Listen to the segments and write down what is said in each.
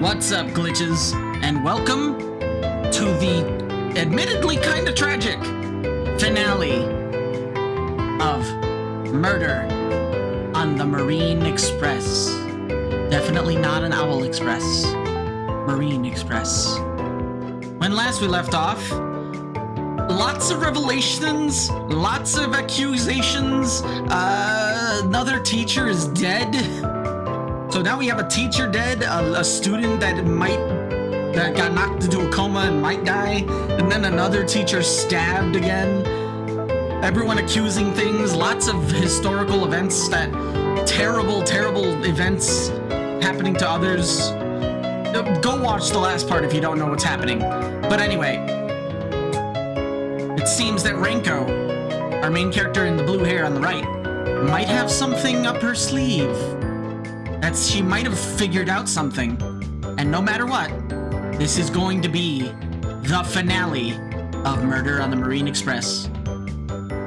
What's up, glitches, and welcome to the admittedly kind of tragic finale of Murder on the Marine Express. Definitely not an Owl Express. Marine Express. When last we left off, lots of revelations, lots of accusations, another teacher is dead. So now we have a teacher dead, a student that got knocked into a coma and might die, and then another teacher stabbed again. Everyone accusing things, lots of historical events, that terrible events happening to others. Go watch the last part if you don't know what's happening. But anyway, it seems that Renko, our main character in the blue hair on the right, might have something up her sleeve. She might have figured out something. And no matter what, this is going to be the finale of Murder on the Marine Express.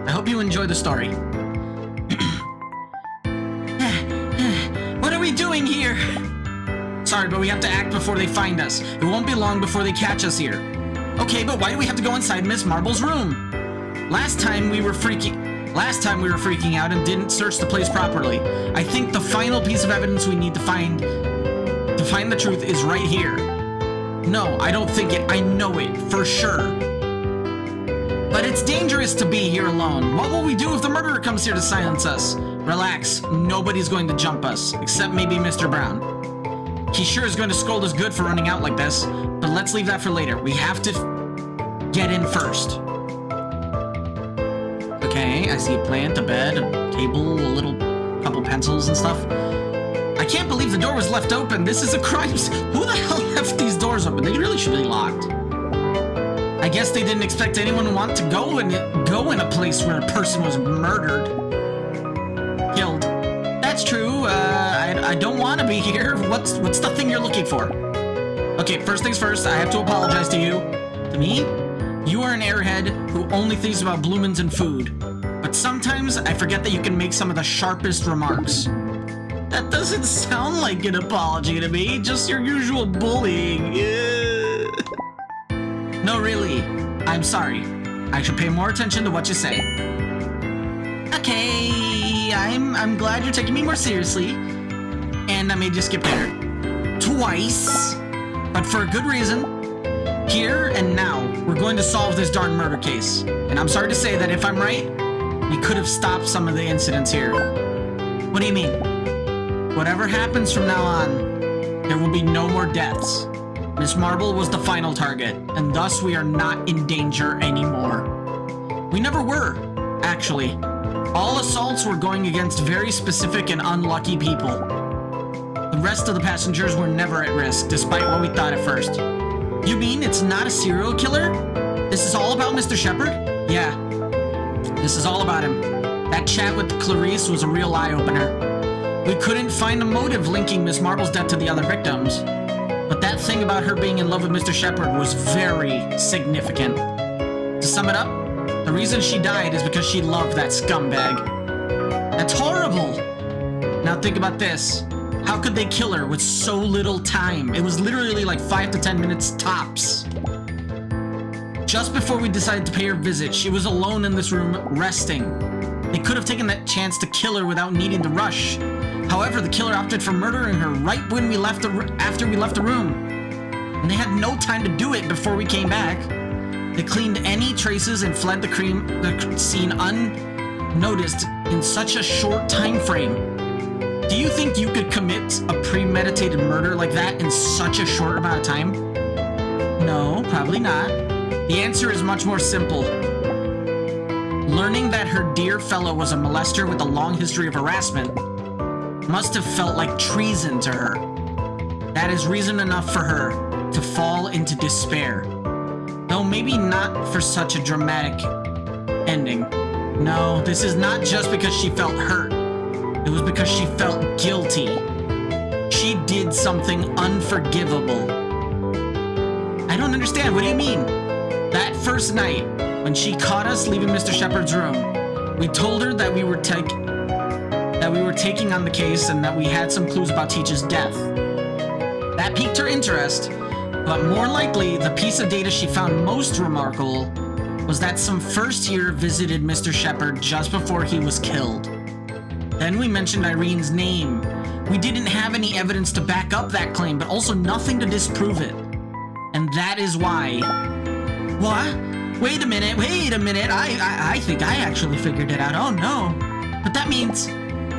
I hope you enjoy the story. What are we doing here? Sorry, but we have to act before they find us. It won't be long before they catch us here. Okay, but why do we have to go inside Miss Marble's room? Last time we were freaking out and didn't search the place properly. I think the final piece of evidence we need to find the truth is right here. No, I don't think it. I know it for sure. But it's dangerous to be here alone. What will we do if the murderer comes here to silence us? Relax, nobody's going to jump us, except maybe Mr. Brown. He sure is going to scold us good for running out like this, but let's leave that for later. We have to get in first. Okay, I see a plant, a bed, a table, a couple pencils and stuff. I can't believe the door was left open. This is a crime scene. Who the hell left these doors open? They really should be locked. I guess they didn't expect anyone to want to go in a place where a person was murdered. Killed. That's true. I don't want to be here. What's the thing you're looking for? Okay, first things first, I have to apologize to you. To me? You are an airhead who only thinks about bloomins and food. But sometimes I forget that you can make some of the sharpest remarks. That doesn't sound like an apology to me, just your usual bullying. No, really. I'm sorry. I should pay more attention to what you say. Okay, I'm glad you're taking me more seriously. And I made you skip dinner. Twice. But for a good reason. Here and now, we're going to solve this darn murder case. And I'm sorry to say that if I'm right, we could have stopped some of the incidents here. What do you mean? Whatever happens from now on, there will be no more deaths. Miss Marble was the final target, and thus we are not in danger anymore. We never were, actually. All assaults were going against very specific and unlucky people. The rest of the passengers were never at risk, despite what we thought at first. You mean it's not a serial killer? This is all about Mr. Shepard? Yeah. This is all about him. That chat with Clarice was a real eye-opener. We couldn't find a motive linking Miss Marble's death to the other victims. But that thing about her being in love with Mr. Shepard was very significant. To sum it up, the reason she died is because she loved that scumbag. That's horrible! Now think about this. How could they kill her with so little time? It was literally like 5 to 10 minutes tops. Just before we decided to pay her visit, she was alone in this room, resting. They could have taken that chance to kill her without needing to rush. However, the killer opted for murdering her right when after we left the room. And they had no time to do it before we came back. They cleaned any traces and fled the scene unnoticed in such a short time frame. Do you think you could commit a premeditated murder like that in such a short amount of time? No, probably not. The answer is much more simple. Learning that her dear fellow was a molester with a long history of harassment must have felt like treason to her. That is reason enough for her to fall into despair. Though maybe not for such a dramatic ending. No, this is not just because she felt hurt. It was because she felt guilty. She did something unforgivable. I don't understand. What do you mean? That first night, when she caught us leaving Mr. Shepard's room, we told her that we were taking on the case and that we had some clues about Teach's death. That that piqued her interest, but more likely, the piece of data she found most remarkable was that some first year visited Mr. Shepard just before he was killed. Then we mentioned Irene's name. We didn't have any evidence to back up that claim, but also nothing to disprove it. And that is why... What? Wait a minute, I think I actually figured it out. Oh no. But that means...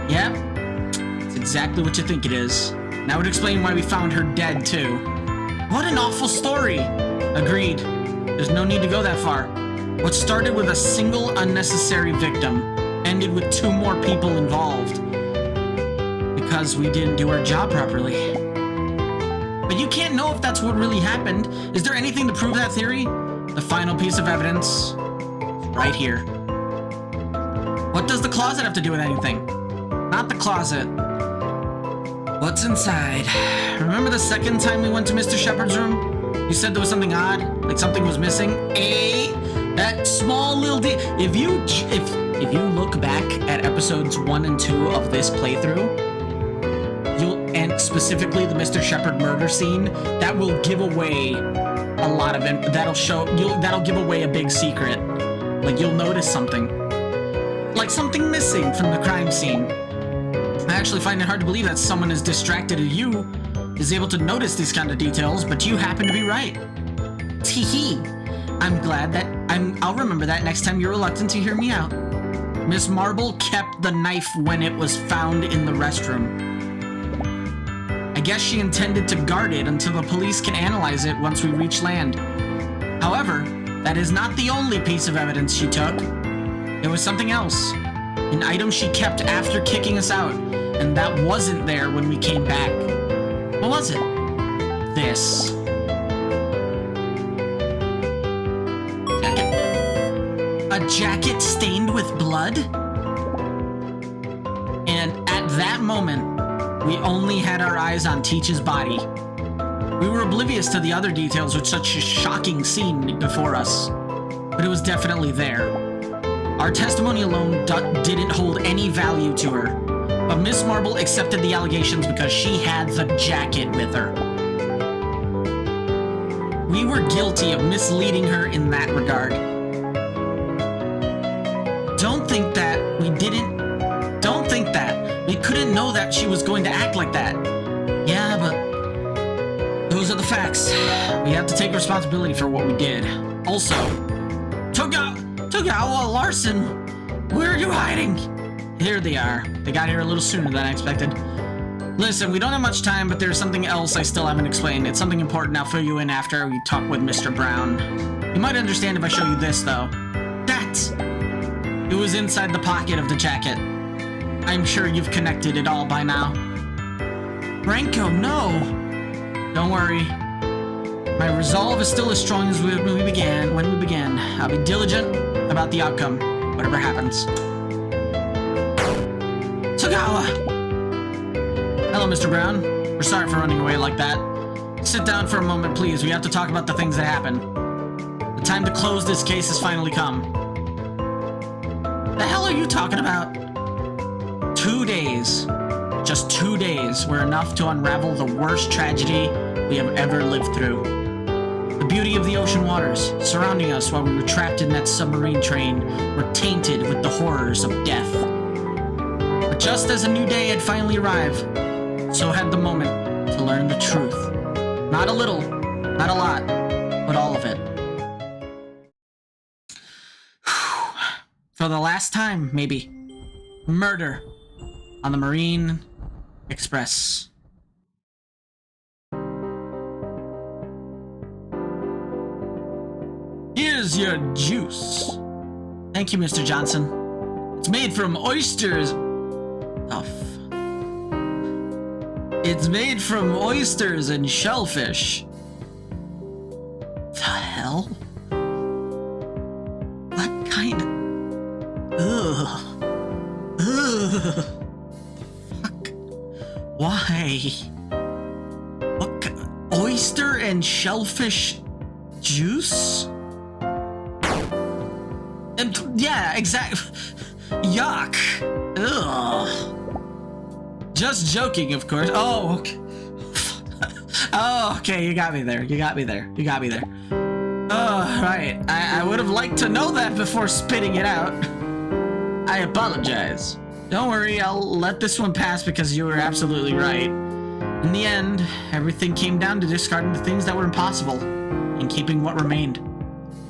Yep. It's exactly what you think it is. And that would explain why we found her dead, too. What an awful story. Agreed. There's no need to go that far. What started with a single unnecessary victim ended with 2 more people involved. Because we didn't do our job properly. But you can't know if that's what really happened. Is there anything to prove that theory? The final piece of evidence, right here. What does the closet have to do with anything? Not the closet. What's inside? Remember the second time we went to Mr. Shepard's room? You said there was something odd, like something was missing. That small little if you look back at episodes 1 and 2 of this playthrough, and specifically the Mr. Shepard murder scene, that will give away a lot of it. That'll give away a big secret. Like, you'll notice something. Like something missing from the crime scene. I actually find it hard to believe that someone as distracted as you is able to notice these kind of details, but you happen to be right. Tee-hee. I'm glad that I'll remember that next time you're reluctant to hear me out. Miss Marble kept the knife when it was found in the restroom. I guess she intended to guard it until the police can analyze it once we reach land. However, that is not the only piece of evidence she took. There was something else. An item she kept after kicking us out, and that wasn't there when we came back. What was it? This. A jacket stained with blood? And at that moment, we only had our eyes on Teach's body. We were oblivious to the other details with such a shocking scene before us, but it was definitely there. Our testimony alone didn't hold any value to her, but Miss Marble accepted the allegations because she had the jacket with her. We were guilty of misleading her in that regard. Don't think that we couldn't know that she was going to act like that. Yeah, but those are the facts. We have to take responsibility for what we did. Also, Togawa Larson, where are you hiding? Here they are. They got here a little sooner than I expected. Listen, we don't have much time, but there's something else I still haven't explained. It's something important. I'll fill you in after we talk with Mr. Brown. You might understand if I show you this, though. It was inside the pocket of the jacket. I'm sure you've connected it all by now. Renko, no! Don't worry. My resolve is still as strong as when we began. I'll be diligent about the outcome, whatever happens. Togawa! Hello, Mr. Brown. We're sorry for running away like that. Sit down for a moment, please. We have to talk about the things that happened. The time to close this case has finally come. The hell are you talking about? 2 days. Just 2 days were enough to unravel the worst tragedy we have ever lived through. The beauty of the ocean waters surrounding us while we were trapped in that submarine train were tainted with the horrors of death. But just as a new day had finally arrived, so had the moment to learn the truth. Not a little, not a lot, but all of it. For the last time, maybe. Murder on the Marine Express. Here's your juice. Thank you, Mr. Johnson. It's made from oysters. It's made from oysters and shellfish. The hell? What kind of... Ugh. Ugh. Fuck. Why? What oyster and shellfish juice? Yeah, exactly. Yuck. Ugh. Just joking, of course. Oh, okay. Oh, okay, you got me there. You got me there. You got me there. Oh, right. I would have liked to know that before spitting it out. I apologize. Don't worry, I'll let this one pass because you were absolutely right. In the end, everything came down to discarding the things that were impossible and keeping what remained.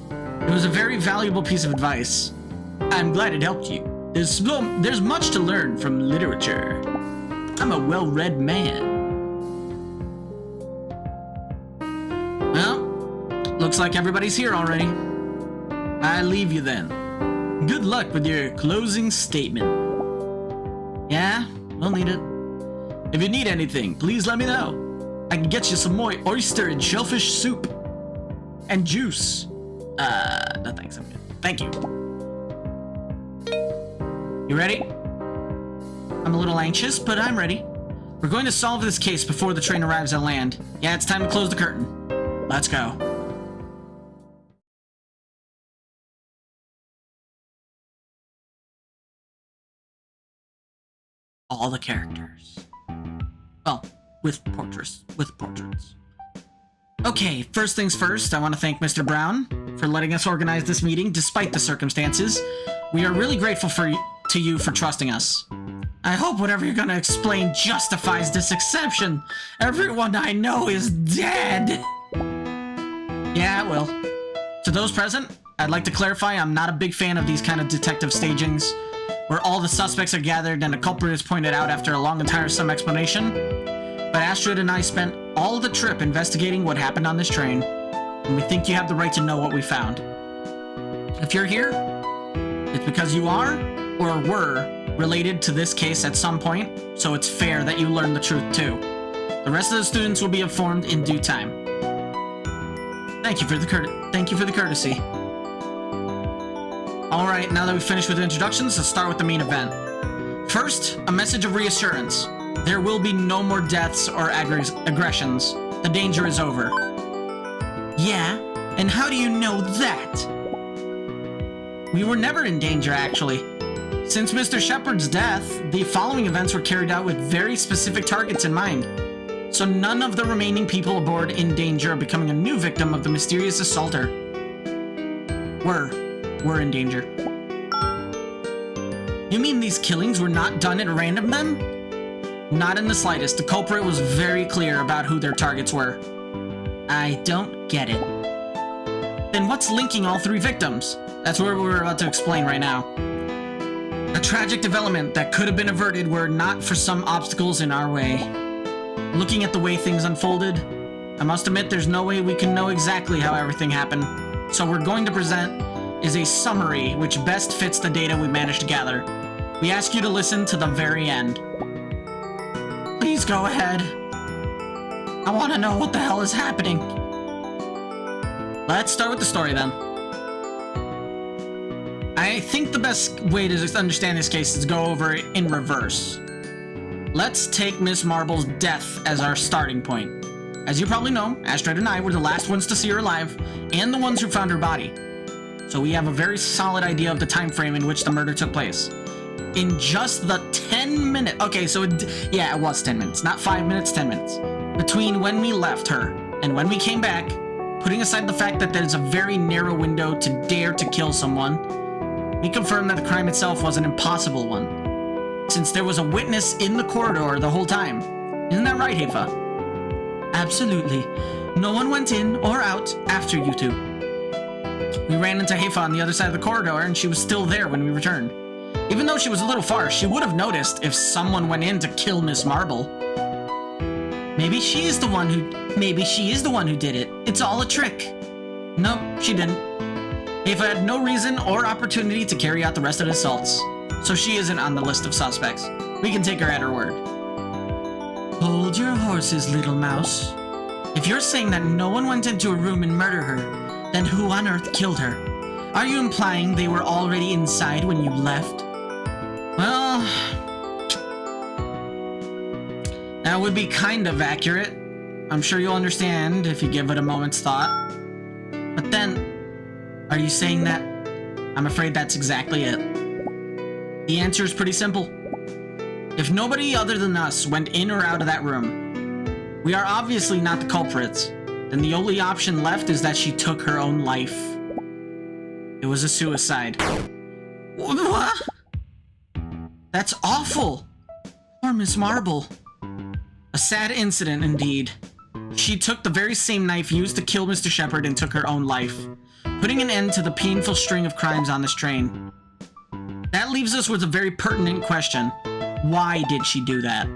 It was a very valuable piece of advice. I'm glad it helped you. There's much to learn from literature. I'm a well-read man. Well, looks like everybody's here already. I leave you then. Good luck with your closing statement. Yeah, we'll need it. If you need anything, please let me know. I can get you some more oyster and shellfish soup. And juice. No thanks, I'm good. Thank you. You ready? I'm a little anxious, but I'm ready. We're going to solve this case before the train arrives at land. Yeah, it's time to close the curtain. Let's go. All the characters. Well, with portraits. Okay, first things first, I want to thank Mr. Brown for letting us organize this meeting despite the circumstances. We are really grateful to you for trusting us. I hope whatever you're gonna explain justifies this exception. Everyone I know is dead. Yeah, it will. To those present, I'd like to clarify I'm not a big fan of these kind of detective stagings, where all the suspects are gathered and a culprit is pointed out after a long and tiresome explanation. But Astrid and I spent all the trip investigating what happened on this train, and we think you have the right to know what we found. If you're here, it's because you are, or were, related to this case at some point, so it's fair that you learn the truth too. The rest of the students will be informed in due time. Thank you for the courtesy. Alright, now that we've finished with the introductions, let's start with the main event. First, a message of reassurance. There will be no more deaths or aggressions. The danger is over. Yeah? And how do you know that? We were never in danger, actually. Since Mr. Shepard's death, the following events were carried out with very specific targets in mind. So none of the remaining people aboard in danger of becoming a new victim of the mysterious assaulter. Were in danger. You mean these killings were not done at random then? Not in the slightest. The culprit was very clear about who their targets were. I don't get it. Then what's linking all three victims? That's what we're about to explain right now. A tragic development that could have been averted were it not for some obstacles in our way. Looking at the way things unfolded, I must admit there's no way we can know exactly how everything happened. So we're going to present is a summary which best fits the data we managed to gather. We ask you to listen to the very end. Please go ahead. I want to know what the hell is happening. Let's start with the story then. I think the best way to understand this case is to go over it in reverse. Let's take Miss Marble's death as our starting point. As you probably know, Astrid and I were the last ones to see her alive, and the ones who found her body. So we have a very solid idea of the time frame in which the murder took place. In just the 10 minutes... Okay, so it was 10 minutes. Not 5 minutes, 10 minutes. Between when we left her and when we came back, putting aside the fact that there's a very narrow window to dare to kill someone, we confirm that the crime itself was an impossible one, since there was a witness in the corridor the whole time. Isn't that right, Haifa? Absolutely. No one went in or out after you two. We ran into Haifa on the other side of the corridor, and she was still there when we returned. Even though she was a little far, she would have noticed if someone went in to kill Miss Marble. Maybe she is the one who did it. It's all a trick. Nope, she didn't. Haifa had no reason or opportunity to carry out the rest of the assaults, so she isn't on the list of suspects. We can take her at her word. Hold your horses, little mouse. If you're saying that no one went into a room and murdered her, then who on earth killed her? Are you implying they were already inside when you left? Well, that would be kind of accurate. I'm sure you'll understand if you give it a moment's thought. But then, are you saying that? I'm afraid that's exactly it. The answer is pretty simple. If nobody other than us went in or out of that room, We are obviously not the culprits. Then the only option left is that she took her own life. It was a suicide. What? That's awful. Poor Miss Marble. A sad incident indeed. She took the very same knife used to kill Mr. Shepard and took her own life, putting an end to the painful string of crimes on this train. That leaves us with a very pertinent question. Why did she do that?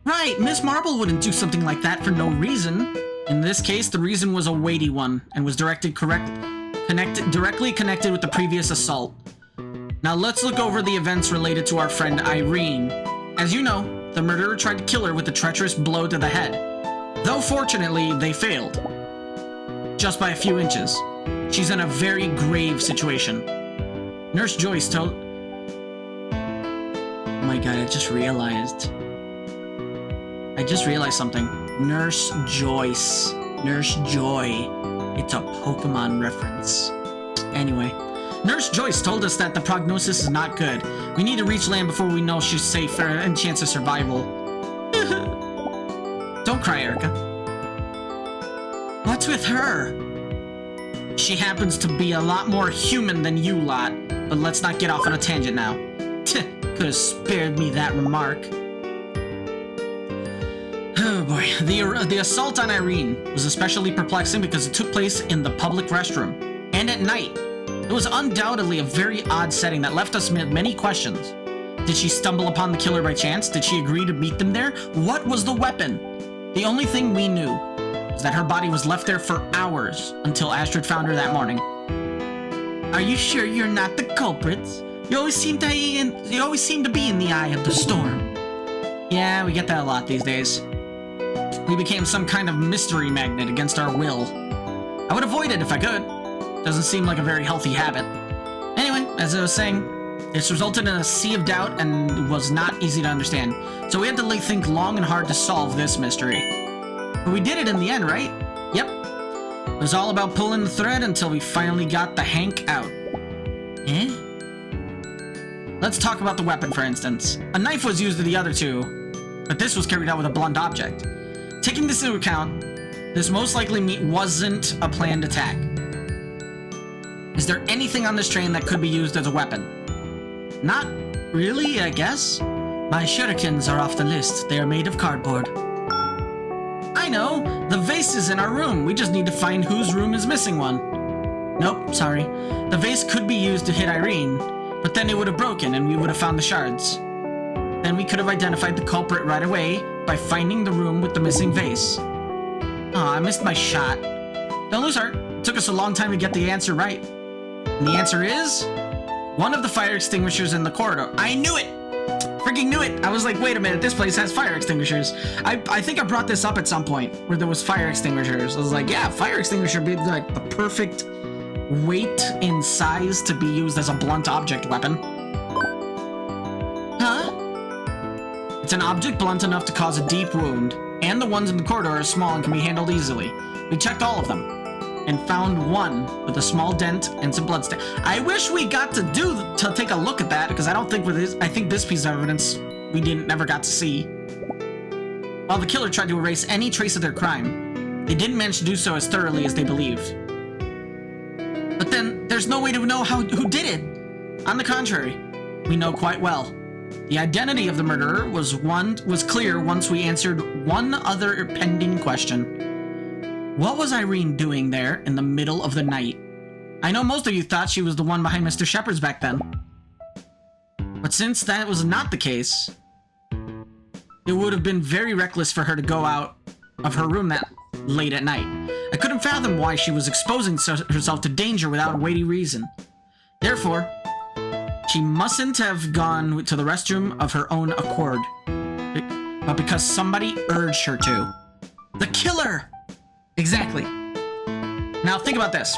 Right, Miss Marble wouldn't do something like that for no reason. In this case, the reason was a weighty one and was directly connected with the previous assault. Now let's look over the events related to our friend Irene. As you know, the murderer tried to kill her with a treacherous blow to the head. Though fortunately, they failed. Just by a few inches. She's in a very grave situation. Nurse Joyce told... Oh my god, I just realized something. Nurse Joyce. Nurse Joy. It's a Pokemon reference. Anyway, Nurse Joyce told us that the prognosis is not good. We need to reach land before we know she's safe and chance of survival. Don't cry, Erica. What's with her? She happens to be a lot more human than you lot, but let's not get off on a tangent now. Could have spared me that remark. Oh boy, the assault on Irene was especially perplexing because it took place in the public restroom, and at night. It was undoubtedly a very odd setting that left us with many questions. Did she stumble upon the killer by chance? Did she agree to meet them there? What was the weapon? The only thing we knew was that her body was left there for hours until Astrid found her that morning. Are you sure you're not the culprits? You always seem to be in the eye of the storm. Yeah, we get that a lot these days. We became some kind of mystery magnet against our will. I would avoid it if I could. Doesn't seem like a very healthy habit. Anyway, as I was saying, this resulted in a sea of doubt and was not easy to understand. So we had to think long and hard to solve this mystery. But we did it in the end, right? Yep. It was all about pulling the thread until we finally got the Hank out. Eh? Let's talk about the weapon, for instance. A knife was used to the other two, but this was carried out with a blunt object. Taking this into account, this most likely wasn't a planned attack. Is there anything on this train that could be used as a weapon? Not really, I guess. My shurikens are off the list. They are made of cardboard. I know! The vase is in our room. We just need to find whose room is missing one. Nope, sorry. The vase could be used to hit Irene, but then it would have broken and we would have found the shards. Then we could have identified the culprit right away by finding the room with the missing vase. Aw, I missed my shot. Don't lose heart. It took us a long time to get the answer right. And the answer is... one of the fire extinguishers in the corridor. I knew it! Freaking knew it! I was like, wait a minute, this place has fire extinguishers. I think I brought this up at some point, where there was fire extinguishers. I was like, yeah, fire extinguisher would be like the perfect weight and size to be used as a blunt object weapon. Huh? It's an object blunt enough to cause a deep wound, and the ones in the corridor are small and can be handled easily. We checked all of them, and found one with a small dent and some bloodstains. I wish we got to take a look at that, because I think this piece of evidence we never got to see. While the killer tried to erase any trace of their crime, they didn't manage to do so as thoroughly as they believed. But then, there's no way to know who did it. On the contrary, we know quite well. The identity of the murderer was clear once we answered one other pending question. What was Irene doing there in the middle of the night? I know most of you thought she was the one behind Mr. Shepard's back then. But since that was not the case, it would have been very reckless for her to go out of her room that late at night. I couldn't fathom why she was exposing herself to danger without a weighty reason. Therefore, she mustn't have gone to the restroom of her own accord, but because somebody urged her to. The killer! Exactly. Now think about this.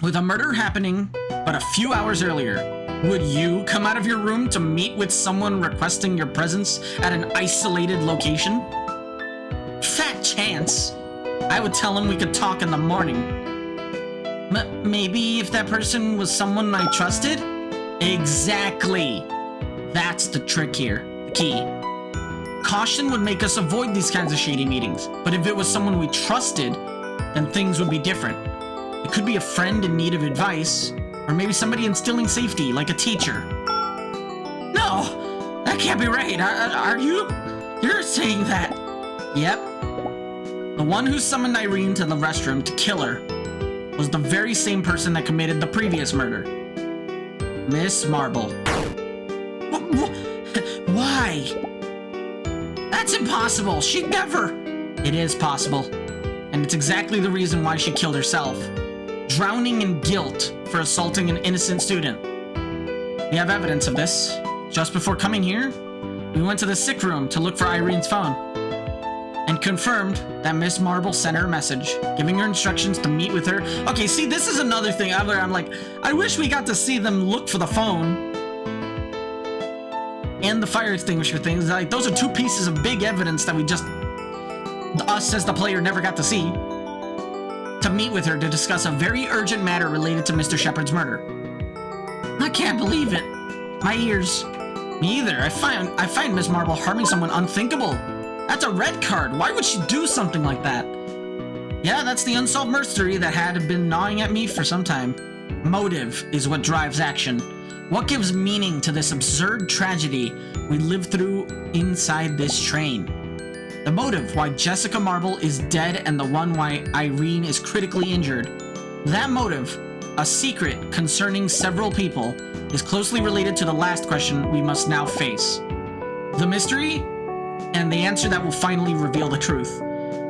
With a murder happening but a few hours earlier, would you come out of your room to meet with someone requesting your presence at an isolated location? Fat chance. I would tell him we could talk in the morning. Maybe if that person was someone I trusted? Exactly. That's the trick here. The key. Caution would make us avoid these kinds of shady meetings, but if it was someone we trusted, then things would be different. It could be a friend in need of advice, or maybe somebody instilling safety, like a teacher. No, that can't be right. Are you? You're saying that? Yep. The one who summoned Irene to the restroom to kill her was the very same person that committed the previous murder. Miss Marble. Why? That's impossible. She'd never. It is possible. And it's exactly the reason why she killed herself. Drowning in guilt for assaulting an innocent student. We have evidence of this. Just before coming here, we went to the sick room to look for Irene's phone. And confirmed that Miss Marble sent her a message, giving her instructions to meet with her. Okay, see, this is another thing where I'm like, I wish we got to see them look for the phone. And the fire extinguisher things. Like, those are two pieces of big evidence that we just, us as the player, never got to see. To meet with her to discuss a very urgent matter related to Mr. Shepard's murder. I can't believe it. My ears. Me either. I find Miss Marble harming someone unthinkable. That's a red card. Why would she do something like that? Yeah, that's the unsolved mystery that had been gnawing at me for some time. Motive is what drives action. What gives meaning to this absurd tragedy we live through inside this train? The motive why Jessica Marble is dead and the one why Irene is critically injured. That motive, a secret concerning several people, is closely related to the last question we must now face. The mystery, and the answer that will finally reveal the truth.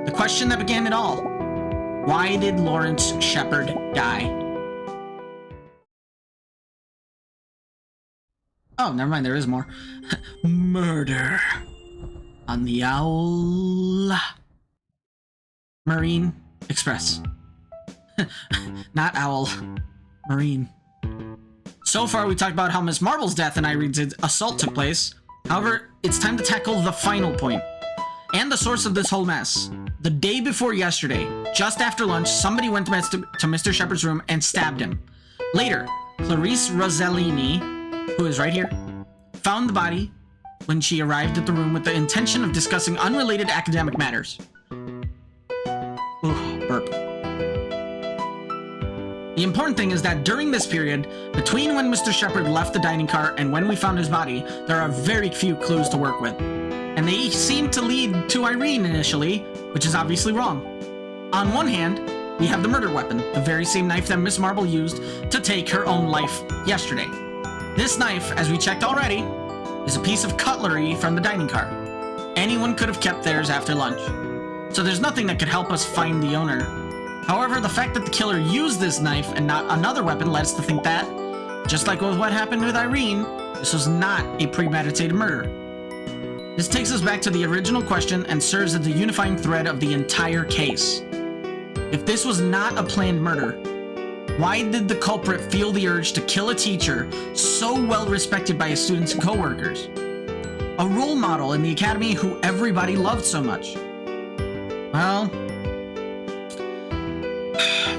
The question that began it all. Why did Lawrence Shepard die? Oh, never mind, there is more. Murder on the Owl Marine Express. Not Owl. Marine. So far, we talked about how Miss Marble's death and Irene's assault took place. However, it's time to tackle the final point, and the source of this whole mess. The day before yesterday, just after lunch, somebody went to Mr. Shepard's room and stabbed him. Later, Clarice Rossellini, who is right here, found the body when she arrived at the room with the intention of discussing unrelated academic matters. Ooh, burp. The important thing is that during this period, between when Mr. Shepard left the dining car and when we found his body, there are very few clues to work with. And they each seem to lead to Irene initially, which is obviously wrong. On one hand, we have the murder weapon, the very same knife that Miss Marble used to take her own life yesterday. This knife, as we checked already, is a piece of cutlery from the dining car. Anyone could have kept theirs after lunch. So there's nothing that could help us find the owner. However, the fact that the killer used this knife and not another weapon led us to think that, just like with what happened with Irene, this was not a premeditated murder. This takes us back to the original question and serves as the unifying thread of the entire case. If this was not a planned murder, why did the culprit feel the urge to kill a teacher so well respected by his students and co-workers? A role model in the academy who everybody loved so much. Well,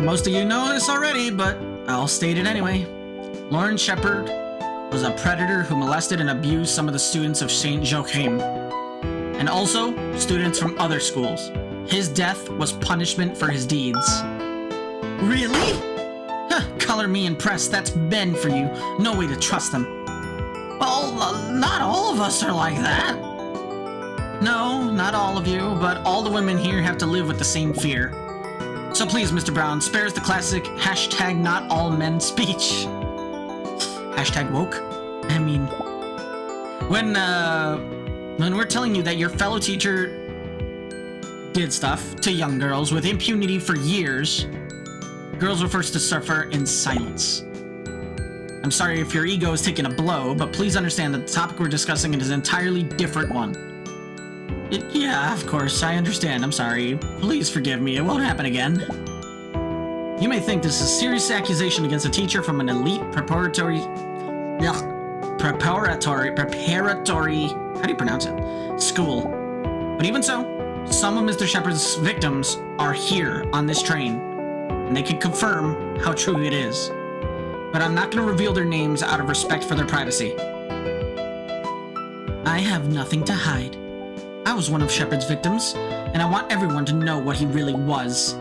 most of you know this already, but I'll state it anyway. Lawrence Shepard was a predator who molested and abused some of the students of St. Joachim, and also students from other schools. His death was punishment for his deeds. Really? Huh, color me impressed. That's Ben for you. No way to trust them. Well, not all of us are like that. No, not all of you, but all the women here have to live with the same fear. So please, Mr. Brown, spare us the classic hashtag not all men speech. Hashtag woke? I mean, when we're telling you that your fellow teacher did stuff to young girls with impunity for years, girls were forced to suffer in silence. I'm sorry if your ego is taking a blow, but please understand that the topic we're discussing is an entirely different one. Yeah, of course, I understand. I'm sorry. Please forgive me. It won't happen again. You may think this is a serious accusation against a teacher from an elite preparatory, how do you pronounce it? School. But even so, some of Mr. Shepard's victims are here on this train, and they can confirm how true it is. But I'm not going to reveal their names out of respect for their privacy. I have nothing to hide. I was one of Shepard's victims, and I want everyone to know what he really was.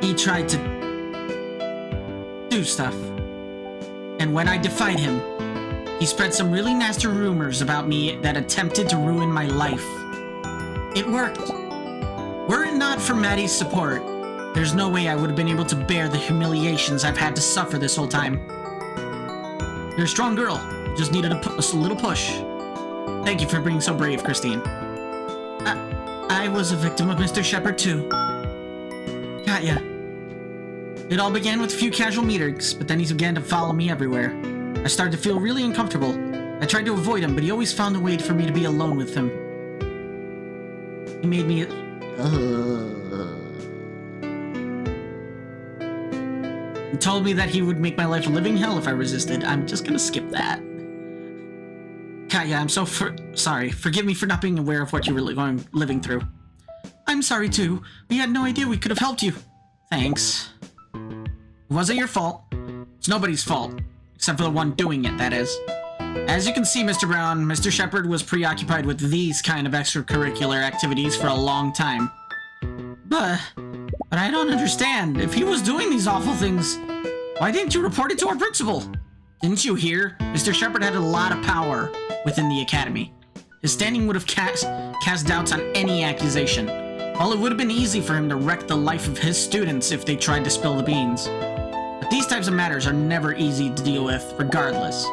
He tried to do stuff. And when I defied him, he spread some really nasty rumors about me that attempted to ruin my life. It worked. Were it not for Maddie's support, there's no way I would have been able to bear the humiliations I've had to suffer this whole time. You're a strong girl. Just needed a little push. Thank you for being so brave, Christine. I was a victim of Mr. Shepard too. Got ya. It all began with a few casual meetings, but then he began to follow me everywhere. I started to feel really uncomfortable. I tried to avoid him, but he always found a way for me to be alone with him. He made me... He told me that he would make my life a living hell if I resisted. I'm just gonna skip that. Katya, I'm so sorry. Forgive me for not being aware of what you were living through. I'm sorry too. We had no idea we could have helped you. Thanks. It wasn't your fault. It's nobody's fault. Except for the one doing it, that is. As you can see, Mr. Brown, Mr. Shepard was preoccupied with these kind of extracurricular activities for a long time. But I don't understand. If he was doing these awful things, why didn't you report it to our principal? Didn't you hear? Mr. Shepard had a lot of power within the academy. His standing would have cast doubts on any accusation. While it would have been easy for him to wreck the life of his students if they tried to spill the beans. But these types of matters are never easy to deal with, regardless.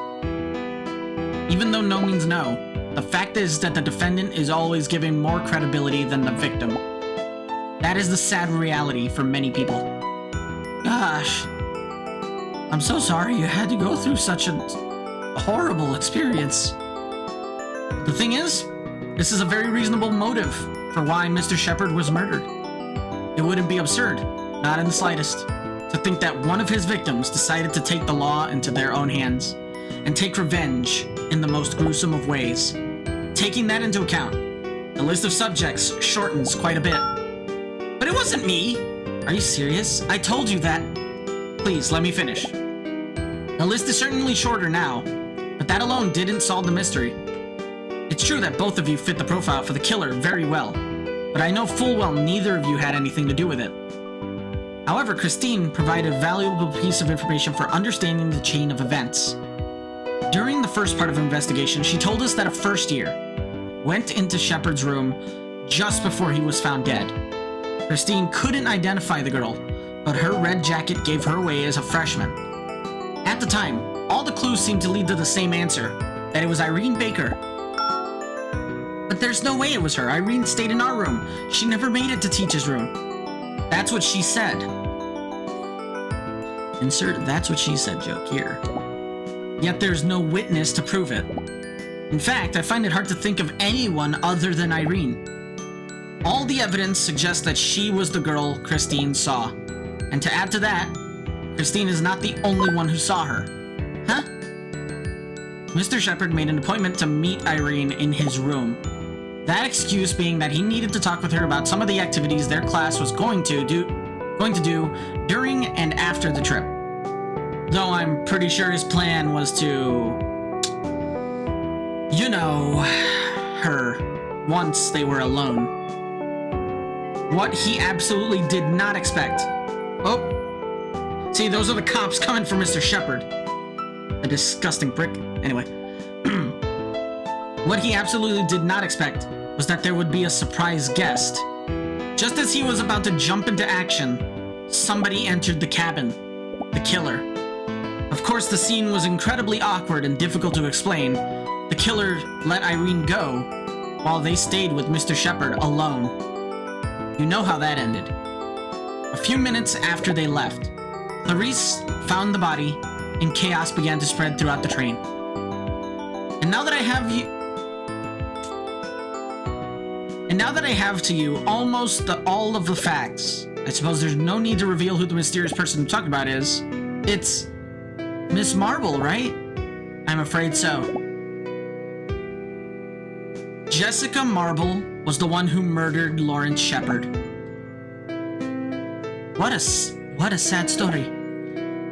Even though no means no, the fact is that the defendant is always given more credibility than the victim. That is the sad reality for many people. Gosh, I'm so sorry you had to go through such a horrible experience. The thing is, this is a very reasonable motive for why Mr. Shepard was murdered. It wouldn't be absurd, not in the slightest, to think that one of his victims decided to take the law into their own hands and take revenge in the most gruesome of ways. Taking that into account, the list of subjects shortens quite a bit. But it wasn't me! Are you serious? I told you that. Please, let me finish. The list is certainly shorter now, but that alone didn't solve the mystery. It's true that both of you fit the profile for the killer very well, but I know full well neither of you had anything to do with it. However, Christine provided a valuable piece of information for understanding the chain of events. During the first part of the investigation, she told us that a first year went into Shepard's room just before he was found dead. Christine couldn't identify the girl, but her red jacket gave her away as a freshman. At the time, all the clues seemed to lead to the same answer, that it was Irene Baker. But there's no way it was her. Irene stayed in our room. She never made it to Teach's room. That's what she said. Insert "that's what she said" joke here. Yet there's no witness to prove it. In fact, I find it hard to think of anyone other than Irene. All the evidence suggests that she was the girl Christine saw. And to add to that, Christine is not the only one who saw her. Huh? Mr. Shepard made an appointment to meet Irene in his room. That excuse being that he needed to talk with her about some of the activities their class was going to do during and after the trip. Though I'm pretty sure his plan was to, you know, her once they were alone. What he absolutely did not expect. Oh, see, those are the cops coming for Mr. Shepard. A disgusting prick. Anyway. What he absolutely did not expect was that there would be a surprise guest. Just as he was about to jump into action, somebody entered the cabin. The killer. Of course, the scene was incredibly awkward and difficult to explain. The killer let Irene go, while they stayed with Mr. Shepard alone. You know how that ended. A few minutes after they left, Clarice found the body, and chaos began to spread throughout the train. And now that I have to you almost all of the facts, I suppose there's no need to reveal who the mysterious person I'm talking about is. It's Miss Marble, right? I'm afraid so. Jessica Marble was the one who murdered Lawrence Shepard. What a sad story.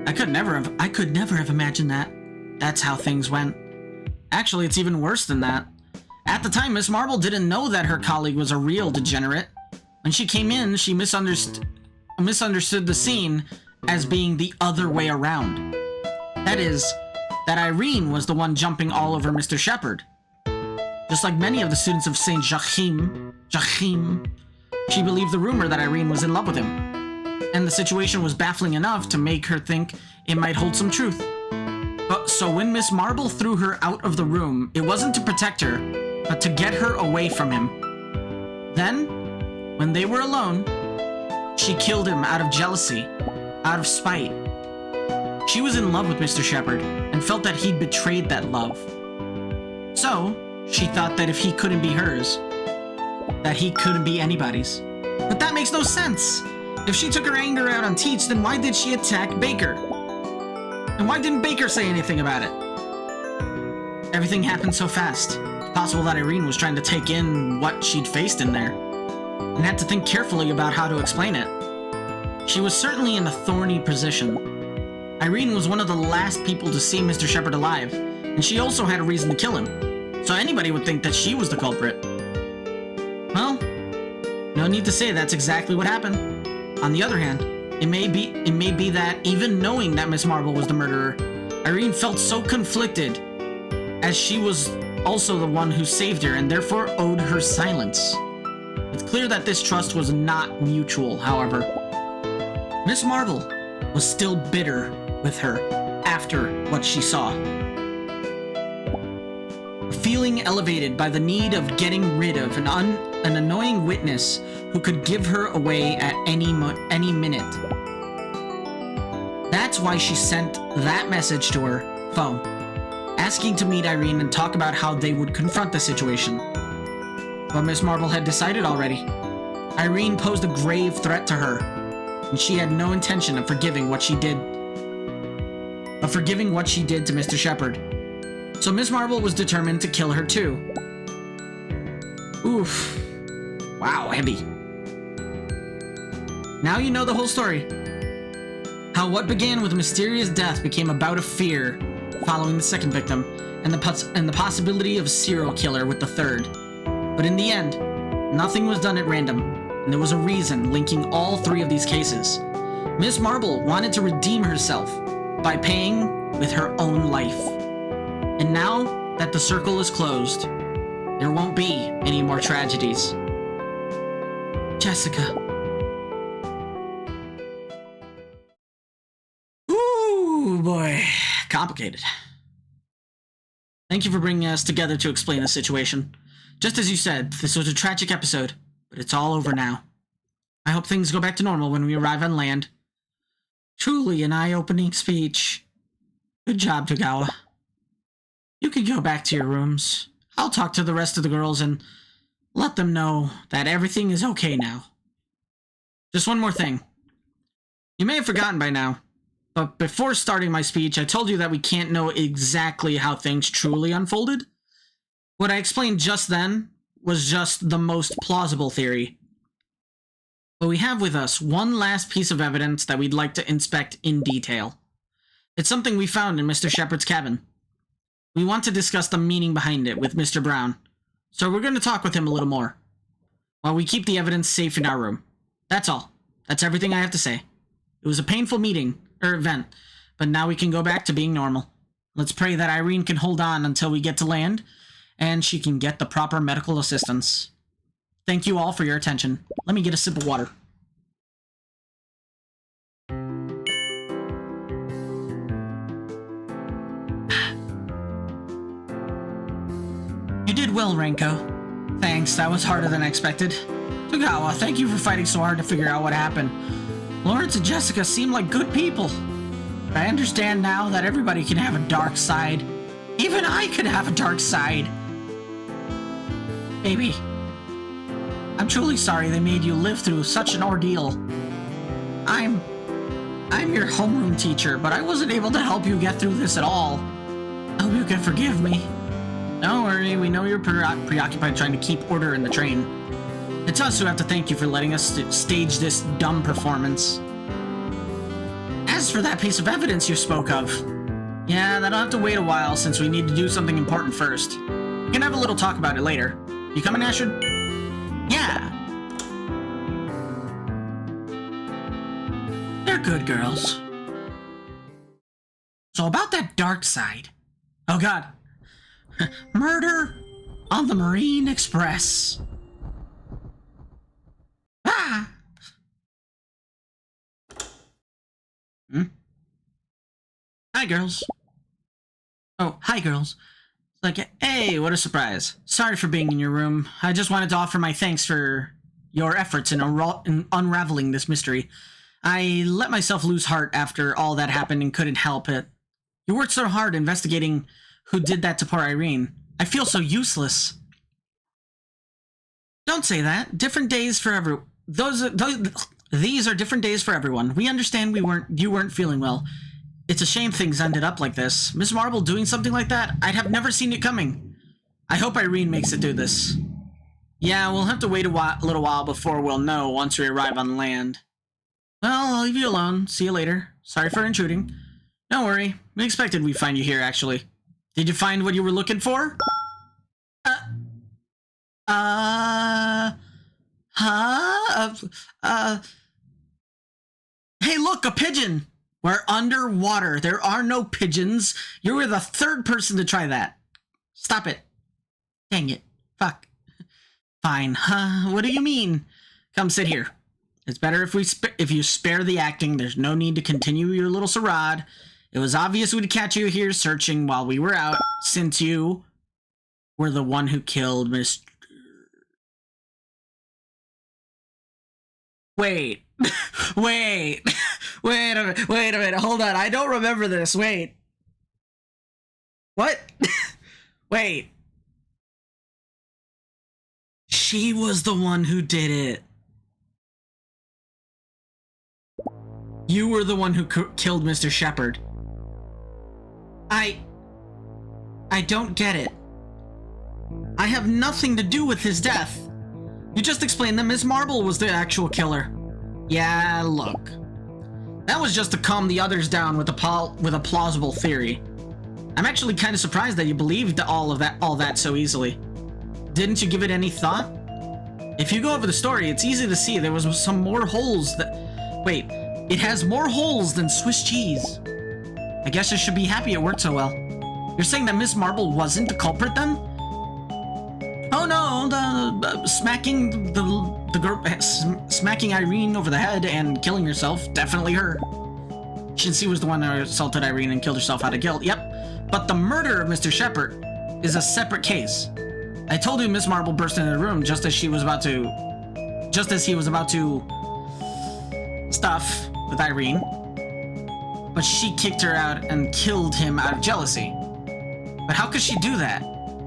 I could never have imagined that. That's how things went. Actually, it's even worse than that. At the time, Miss Marble didn't know that her colleague was a real degenerate. When she came in, she misunderstood the scene as being the other way around. That is, that Irene was the one jumping all over Mr. Shepard. Just like many of the students of St. Joachim, she believed the rumor that Irene was in love with him. And the situation was baffling enough to make her think it might hold some truth. So when Miss Marble threw her out of the room, it wasn't to protect her, but to get her away from him. Then, when they were alone, she killed him out of jealousy, out of spite. She was in love with Mr. Shepard and felt that he'd betrayed that love. So, she thought that if he couldn't be hers, that he couldn't be anybody's. But that makes no sense! If she took her anger out on Teach, then why did she attack Baker? And why didn't Baker say anything about it? Everything happened so fast. It's possible that Irene was trying to take in what she'd faced in there, and had to think carefully about how to explain it. She was certainly in a thorny position. Irene was one of the last people to see Mr. Shepard alive, and she also had a reason to kill him, so anybody would think that she was the culprit. Well, no need to say that's exactly what happened. On the other hand, it may be that even knowing that Miss Marble was the murderer, Irene felt so conflicted, as she was also the one who saved her and therefore owed her silence. It's clear that this trust was not mutual, however. Miss Marble was still bitter with her after what she saw. A feeling elevated by the need of getting rid of an annoying witness who could give her away at any minute. That's why she sent that message to her phone, asking to meet Irene and talk about how they would confront the situation. But Miss Marble had decided already. Irene posed a grave threat to her, and she had no intention of forgiving what she did to Mr. Shepard. So Miss Marble was determined to kill her too. Oof. Wow, heavy. Now you know the whole story. How what began with a mysterious death became a bout of fear following the second victim, and the possibility of a serial killer with the third. But in the end, nothing was done at random, and there was a reason linking all three of these cases. Miss Marble wanted to redeem herself by paying with her own life. And now that the circle is closed, there won't be any more tragedies. Jessica. Ooh, boy. Complicated. Thank you for bringing us together to explain the situation. Just as you said, this was a tragic episode, but it's all over now. I hope things go back to normal when we arrive on land. Truly an eye-opening speech. Good job, Togawa. You can go back to your rooms. I'll talk to the rest of the girls and let them know that everything is okay now. Just one more thing. You may have forgotten by now, but before starting my speech, I told you that we can't know exactly how things truly unfolded. What I explained just then was just the most plausible theory. But we have with us one last piece of evidence that we'd like to inspect in detail. It's something we found in Mr. Shepard's cabin. We want to discuss the meaning behind it with Mr. Brown, so we're going to talk with him a little more, while we keep the evidence safe in our room. That's all. That's everything I have to say. It was a painful event, but now we can go back to being normal. Let's pray that Irene can hold on until we get to land, and she can get the proper medical assistance. Thank you all for your attention. Let me get a sip of water. You did well, Renko. Thanks, that was harder than I expected. Togawa, thank you for fighting so hard to figure out what happened. Lawrence and Jessica seem like good people. But I understand now that everybody can have a dark side. Even I could have a dark side. Baby, I'm truly sorry they made you live through such an ordeal. I'm your homeroom teacher, but I wasn't able to help you get through this at all. I hope you can forgive me. Don't worry, we know you're preoccupied trying to keep order in the train. It's us who have to thank you for letting us stage this dumb performance. As for that piece of evidence you spoke of, yeah, that'll have to wait a while since we need to do something important first. can have a little talk about it later. You coming, Astrid? Yeah. They're good girls. So about that dark side. Oh god. Murder on the Marine Express. Ah! Hi, girls. Oh, hi, girls. It's like, hey, what a surprise. Sorry for being in your room. I just wanted to offer my thanks for your efforts in unraveling this mystery. I let myself lose heart after all that happened and couldn't help it. You worked so hard investigating who did that to poor Irene. I feel so useless. Don't say that. Different days for these are different days for everyone. We understand you weren't feeling well. It's a shame things ended up like this. Miss Marble doing something like that? I'd have never seen it coming. I hope Irene makes it do this. Yeah, we'll have to wait a little while before we'll know once we arrive on land. Well, I'll leave you alone. See you later. Sorry for intruding. Don't worry. We expected we'd find you here, actually. Did you find what you were looking for? Hey, look, a pigeon! We're underwater. There are no pigeons. You were the third person to try that. Stop it. Dang it. Fuck. Fine. What do you mean? Come sit here. It's better if you spare the acting. There's no need to continue your little charade. It was obvious we'd catch you here searching while we were out, since you were the one who killed Mr. Wait. Wait a minute, hold on, I don't remember this, wait. What? Wait. She was the one who did it. You were the one who killed Mr. Shepard. I don't get it. I have nothing to do with his death. You just explained that Miss Marble was the actual killer. Yeah, look. That was just to calm the others down with a plausible theory. I'm actually kind of surprised that you believed all that so easily. Didn't you give it any thought? If you go over the story, it's easy to see there was some more holes that... Wait, it has more holes than Swiss cheese. I guess I should be happy it worked so well. You're saying that Miss Marble wasn't the culprit then? Oh no, the smacking the girl, smacking Irene over the head and killing herself, definitely her. She was the one that assaulted Irene and killed herself out of guilt, yep. But the murder of Mr. Shepard is a separate case. I told you Miss Marble burst into the room just as he was about to stuff with Irene. But she kicked her out and killed him out of jealousy. But how could she do that?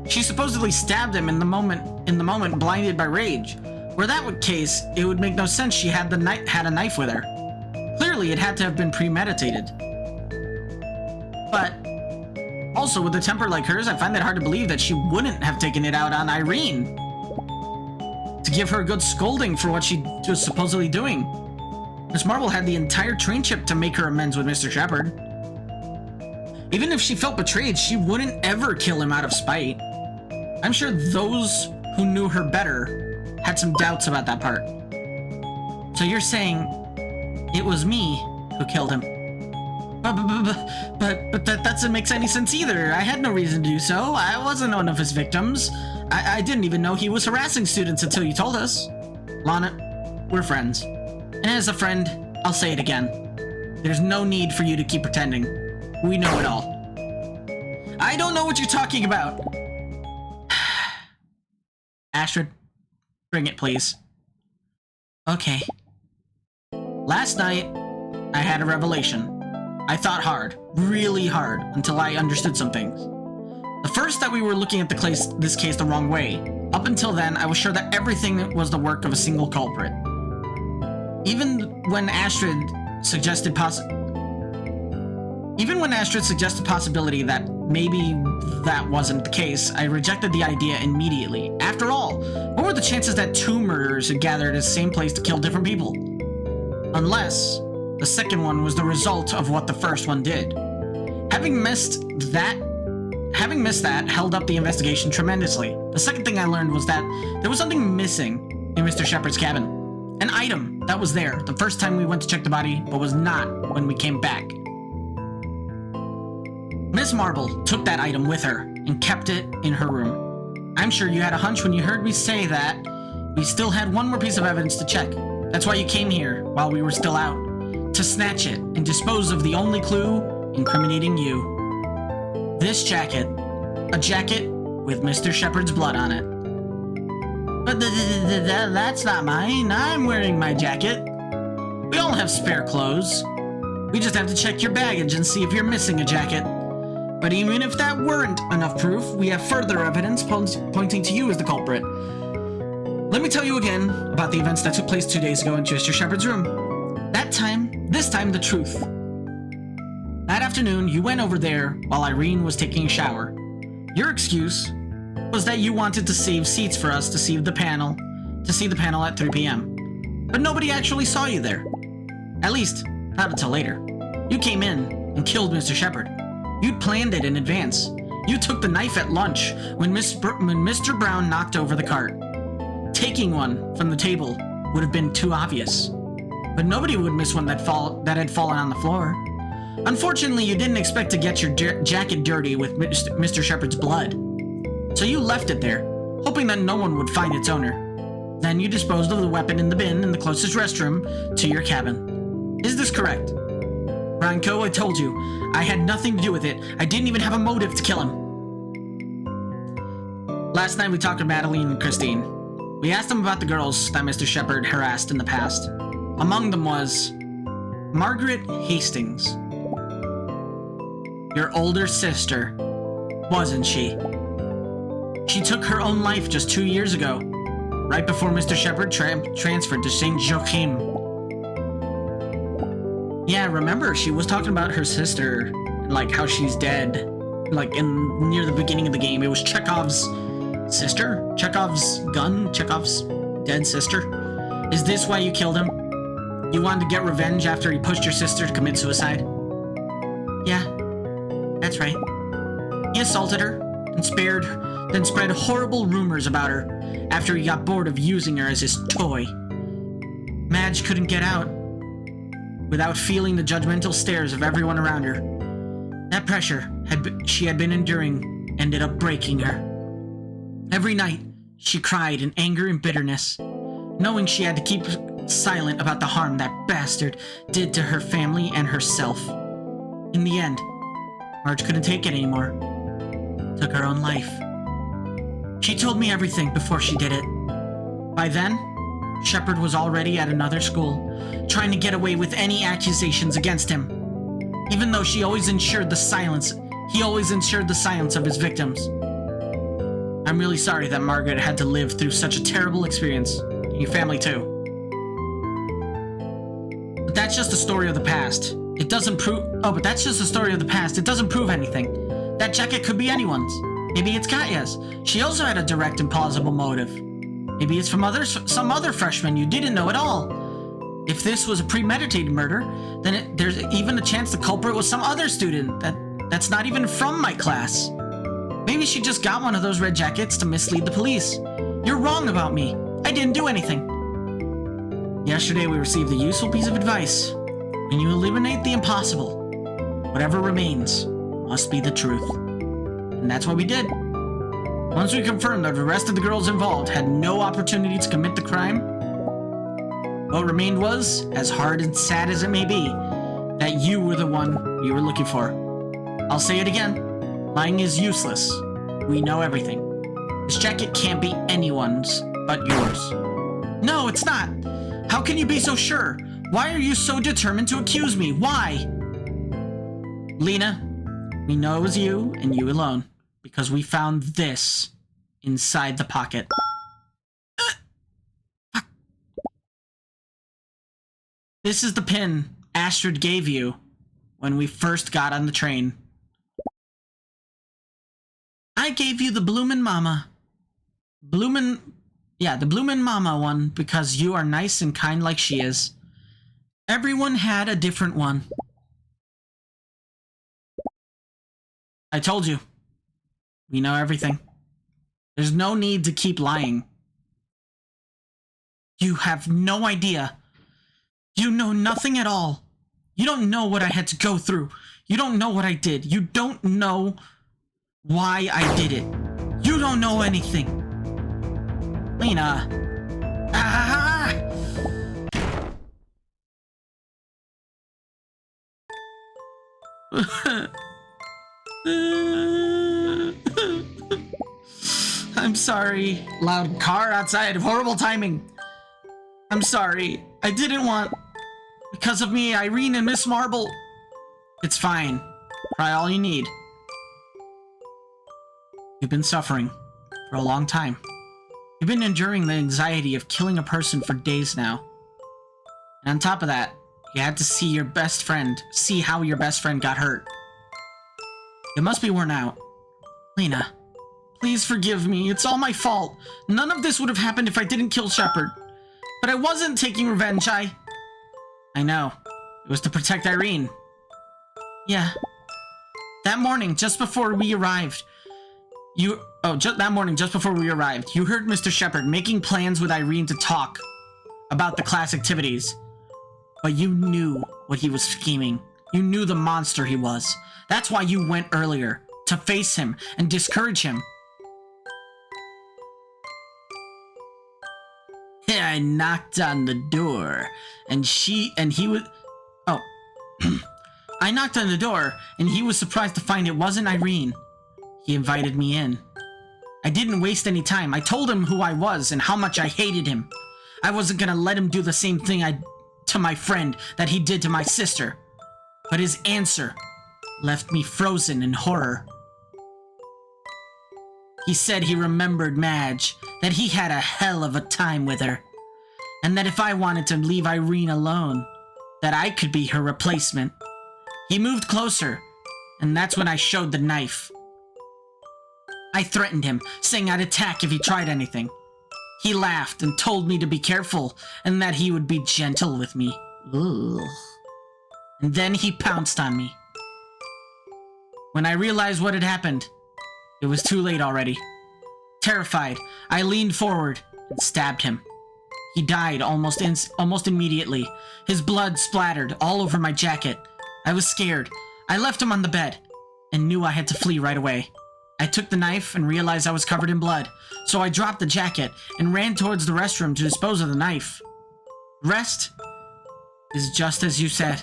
She supposedly stabbed him in the moment blinded by rage. Were that the case, it would make no sense she had a knife with her. Clearly, it had to have been premeditated. But also, with a temper like hers, I find it hard to believe that she wouldn't have taken it out on Irene to give her a good scolding for what she was supposedly doing. Miss Marble had the entire train trip to make her amends with Mr. Shepard. Even if she felt betrayed, she wouldn't ever kill him out of spite. I'm sure those who knew her better had some doubts about that part. So you're saying it was me who killed him? But that doesn't make any sense either. I had no reason to do so. I wasn't one of his victims. I didn't even know he was harassing students until you told us. Lana, we're friends. And as a friend, I'll say it again. There's no need for you to keep pretending. We know it all. I don't know what you're talking about. Astrid, bring it, please. Okay. Last night, I had a revelation. I thought hard, really hard, until I understood some things. The first, that we were looking at this case the wrong way. Up until then, I was sure that everything was the work of a single culprit. Even when Astrid suggested possibility that maybe that wasn't the case, I rejected the idea immediately. After all, what were the chances that two murderers had gathered at the same place to kill different people? Unless the second one was the result of what the first one did. Having missed that having missed that held up the investigation tremendously. The second thing I learned was that there was something missing in Mr. Shepard's cabin. An item that was there the first time we went to check the body, but was not when we came back. Miss Marble took that item with her and kept it in her room. I'm sure you had a hunch when you heard me say that we still had one more piece of evidence to check. That's why you came here while we were still out, to snatch it and dispose of the only clue incriminating you. This jacket. A jacket with Mr. Shepard's blood on it. But that's not mine. I'm wearing my jacket. We all have spare clothes. We just have to check your baggage and see if you're missing a jacket. But even if that weren't enough proof, we have further evidence pointing to you as the culprit. Let me tell you again about the events that took place 2 days ago in Mr. Shepard's room. This time the truth. That afternoon, you went over there while Irene was taking a shower. Your excuse was that you wanted to save seats for us to see the panel at 3 p.m. But nobody actually saw you there. At least, not until later. You came in and killed Mr. Shepard. You'd planned it in advance. You took the knife at lunch when Mr. Brown knocked over the cart. Taking one from the table would have been too obvious. But nobody would miss one that had fallen on the floor. Unfortunately, you didn't expect to get your jacket dirty with Mr. Shepard's blood. So you left it there, hoping that no one would find its owner. Then you disposed of the weapon in the bin in the closest restroom to your cabin. Is this correct? Branko, I told you, I had nothing to do with it. I didn't even have a motive to kill him. Last night we talked to Madeline and Christine. We asked them about the girls that Mr. Shepard harassed in the past. Among them was Margaret Hastings. Your older sister, wasn't she? She took her own life just 2 years ago, right before Mr. Shepard transferred to St. Joachim. Yeah, remember, she was talking about her sister, and like how she's dead, like near the beginning of the game. It was Chekhov's sister? Chekhov's gun? Chekhov's dead sister? Is this why you killed him? You wanted to get revenge after he pushed your sister to commit suicide? Yeah, that's right. He assaulted her, and spread horrible rumors about her after he got bored of using her as his toy. Madge couldn't get out without feeling the judgmental stares of everyone around her. That pressure she had been enduring ended up breaking her. Every night, she cried in anger and bitterness, knowing she had to keep silent about the harm that bastard did to her family and herself. In the end, Marge couldn't take it anymore. Took her own life. She told me everything before she did it. By then, Shepard was already at another school, trying to get away with any accusations against him. Even though he always ensured the silence of his victims. I'm really sorry that Margaret had to live through such a terrible experience. And your family too. But that's just a story of the past. It doesn't prove... Oh, but that's just a story of the past. It doesn't prove anything. That jacket could be anyone's. Maybe it's Katya's. She also had a direct and plausible motive. Maybe it's from some other freshman you didn't know at all. If this was a premeditated murder, then there's even a chance the culprit was some other student that's not even from my class. Maybe she just got one of those red jackets to mislead the police. You're wrong about me. I didn't do anything. Yesterday we received a useful piece of advice. When you eliminate the impossible, whatever remains must be the truth. And that's what we did. Once we confirmed that the rest of the girls involved had no opportunity to commit the crime, what remained was, as hard and sad as it may be, that you were the one we were looking for. I'll say it again. Lying is useless. We know everything. This jacket can't be anyone's but yours. No, it's not. How can you be so sure? Why are you so determined to accuse me? Why? Lena, we know it was you and you alone, because we found this inside the pocket. This is the pin Astrid gave you when we first got on the train. I gave you the Bloomin' Mama. The Bloomin' Mama one because you are nice and kind like she is. Everyone had a different one. I told you. We know everything. There's no need to keep lying. You have no idea. You know nothing at all. You don't know what I had to go through. You don't know what I did. You don't know why I did it. You don't know anything. Lena. Ah! I'm sorry. Loud car outside. Horrible timing. I'm sorry. I didn't want... Because of me, Irene and Miss Marble. It's fine. Cry all you need. You've been suffering for a long time. You've been enduring the anxiety of killing a person for days now. And on top of that, you had to see your best friend, see how your best friend got hurt. You must be worn out. Lena, please forgive me. It's all my fault. None of this would have happened if I didn't kill Shepard. But I wasn't taking revenge, I know. It was to protect Irene. Yeah. That morning, just before we arrived, you heard Mr. Shepard making plans with Irene to talk about the class activities. But you knew what he was scheming. You knew the monster he was. That's why you went earlier, to face him and discourage him. I knocked on the door, and he was... Oh. I knocked on the door, and he was surprised to find it wasn't Irene. He invited me in. I didn't waste any time. I told him who I was and how much I hated him. I wasn't gonna let him do the same thing to my friend that he did to my sister. But his answer left me frozen in horror. He said he remembered Madge, that he had a hell of a time with her, and that if I wanted to leave Irene alone, that I could be her replacement. He moved closer, and that's when I showed the knife. I threatened him, saying I'd attack if he tried anything. He laughed and told me to be careful, and that he would be gentle with me. Ugh. And then he pounced on me. When I realized what had happened, it was too late already. Terrified, I leaned forward and stabbed him. He died almost immediately. His blood splattered all over my jacket. I was scared. I left him on the bed and knew I had to flee right away. I took the knife and realized I was covered in blood, so I dropped the jacket and ran towards the restroom to dispose of the knife. The rest is just as you said.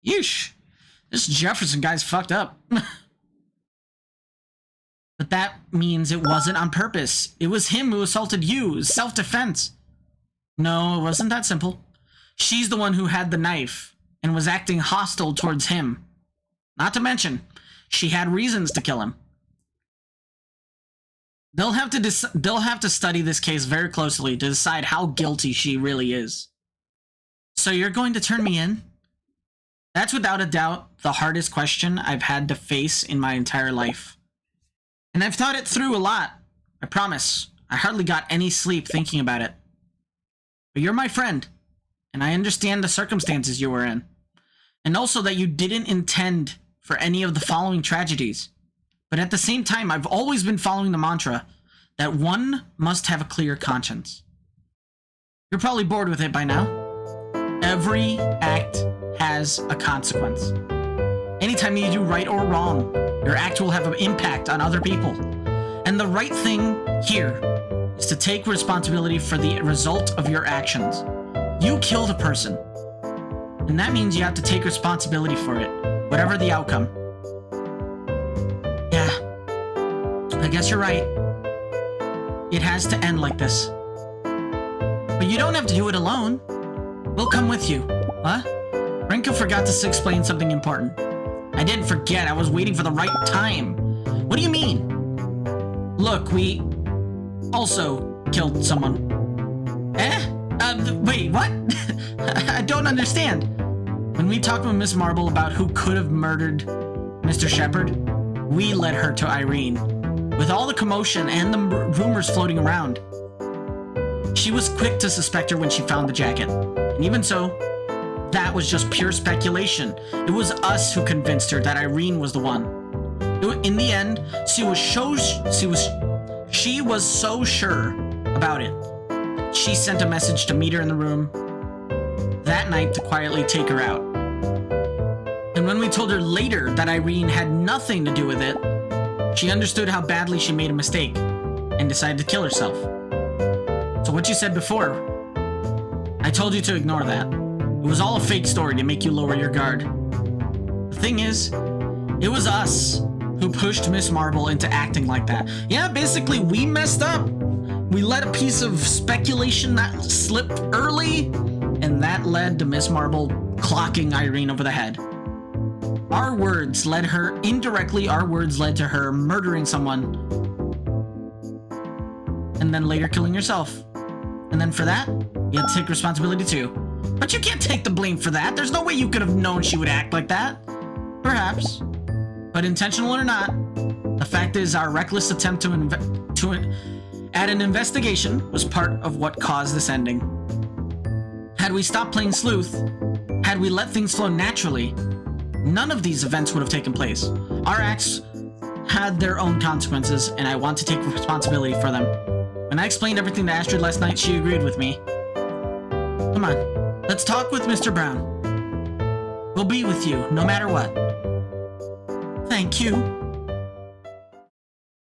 Yeesh. This Jefferson guy's fucked up. But that means it wasn't on purpose. It was him who assaulted you. It was self-defense. No, it wasn't that simple. She's the one who had the knife and was acting hostile towards him. Not to mention, she had reasons to kill him. They'll have to study this case very closely to decide how guilty she really is. So you're going to turn me in? That's without a doubt the hardest question I've had to face in my entire life. And I've thought it through a lot. I promise. I hardly got any sleep thinking about it. But you're my friend, and I understand the circumstances you were in. And also that you didn't intend for any of the following tragedies. But at the same time, I've always been following the mantra that one must have a clear conscience. You're probably bored with it by now. Every act has a consequence. Anytime you do right or wrong, your act will have an impact on other people. And the right thing here is to take responsibility for the result of your actions. You killed a person, and that means you have to take responsibility for it, whatever the outcome. Yeah, I guess you're right. It has to end like this. But you don't have to do it alone. We'll come with you. Huh? Renko forgot to explain something important. I didn't forget, I was waiting for the right time. What do you mean? Look, we also killed someone. Wait, what? I don't understand. When we talked with Miss Marble about who could have murdered Mr. Shepard, we led her to Irene. With all the commotion and the rumors floating around, she was quick to suspect her when she found the jacket. And even so, that was just pure speculation. It was us who convinced her that Irene was the one. In the end, she was so sure about it. She sent a message to meet her in the room that night to quietly take her out. And when we told her later that Irene had nothing to do with it, she understood how badly she made a mistake and decided to kill herself. So what you said before, I told you to ignore that. It was all a fake story to make you lower your guard. The thing is, it was us who pushed Miss Marble into acting like that. Yeah, basically, we messed up. We let a piece of speculation that slipped early, and that led to Miss Marble clocking Irene over the head. Our words led to her murdering someone, and then later killing herself. And then for that, you had to take responsibility too. But you can't take the blame for that. There's no way you could have known she would act like that. Perhaps. But intentional or not, the fact is our reckless attempt at an investigation was part of what caused this ending. Had we stopped playing sleuth, had we let things flow naturally, none of these events would have taken place. Our acts had their own consequences, and I want to take responsibility for them. When I explained everything to Astrid last night, she agreed with me. Come on, let's talk with Mr. Brown. We'll be with you, no matter what. Thank you.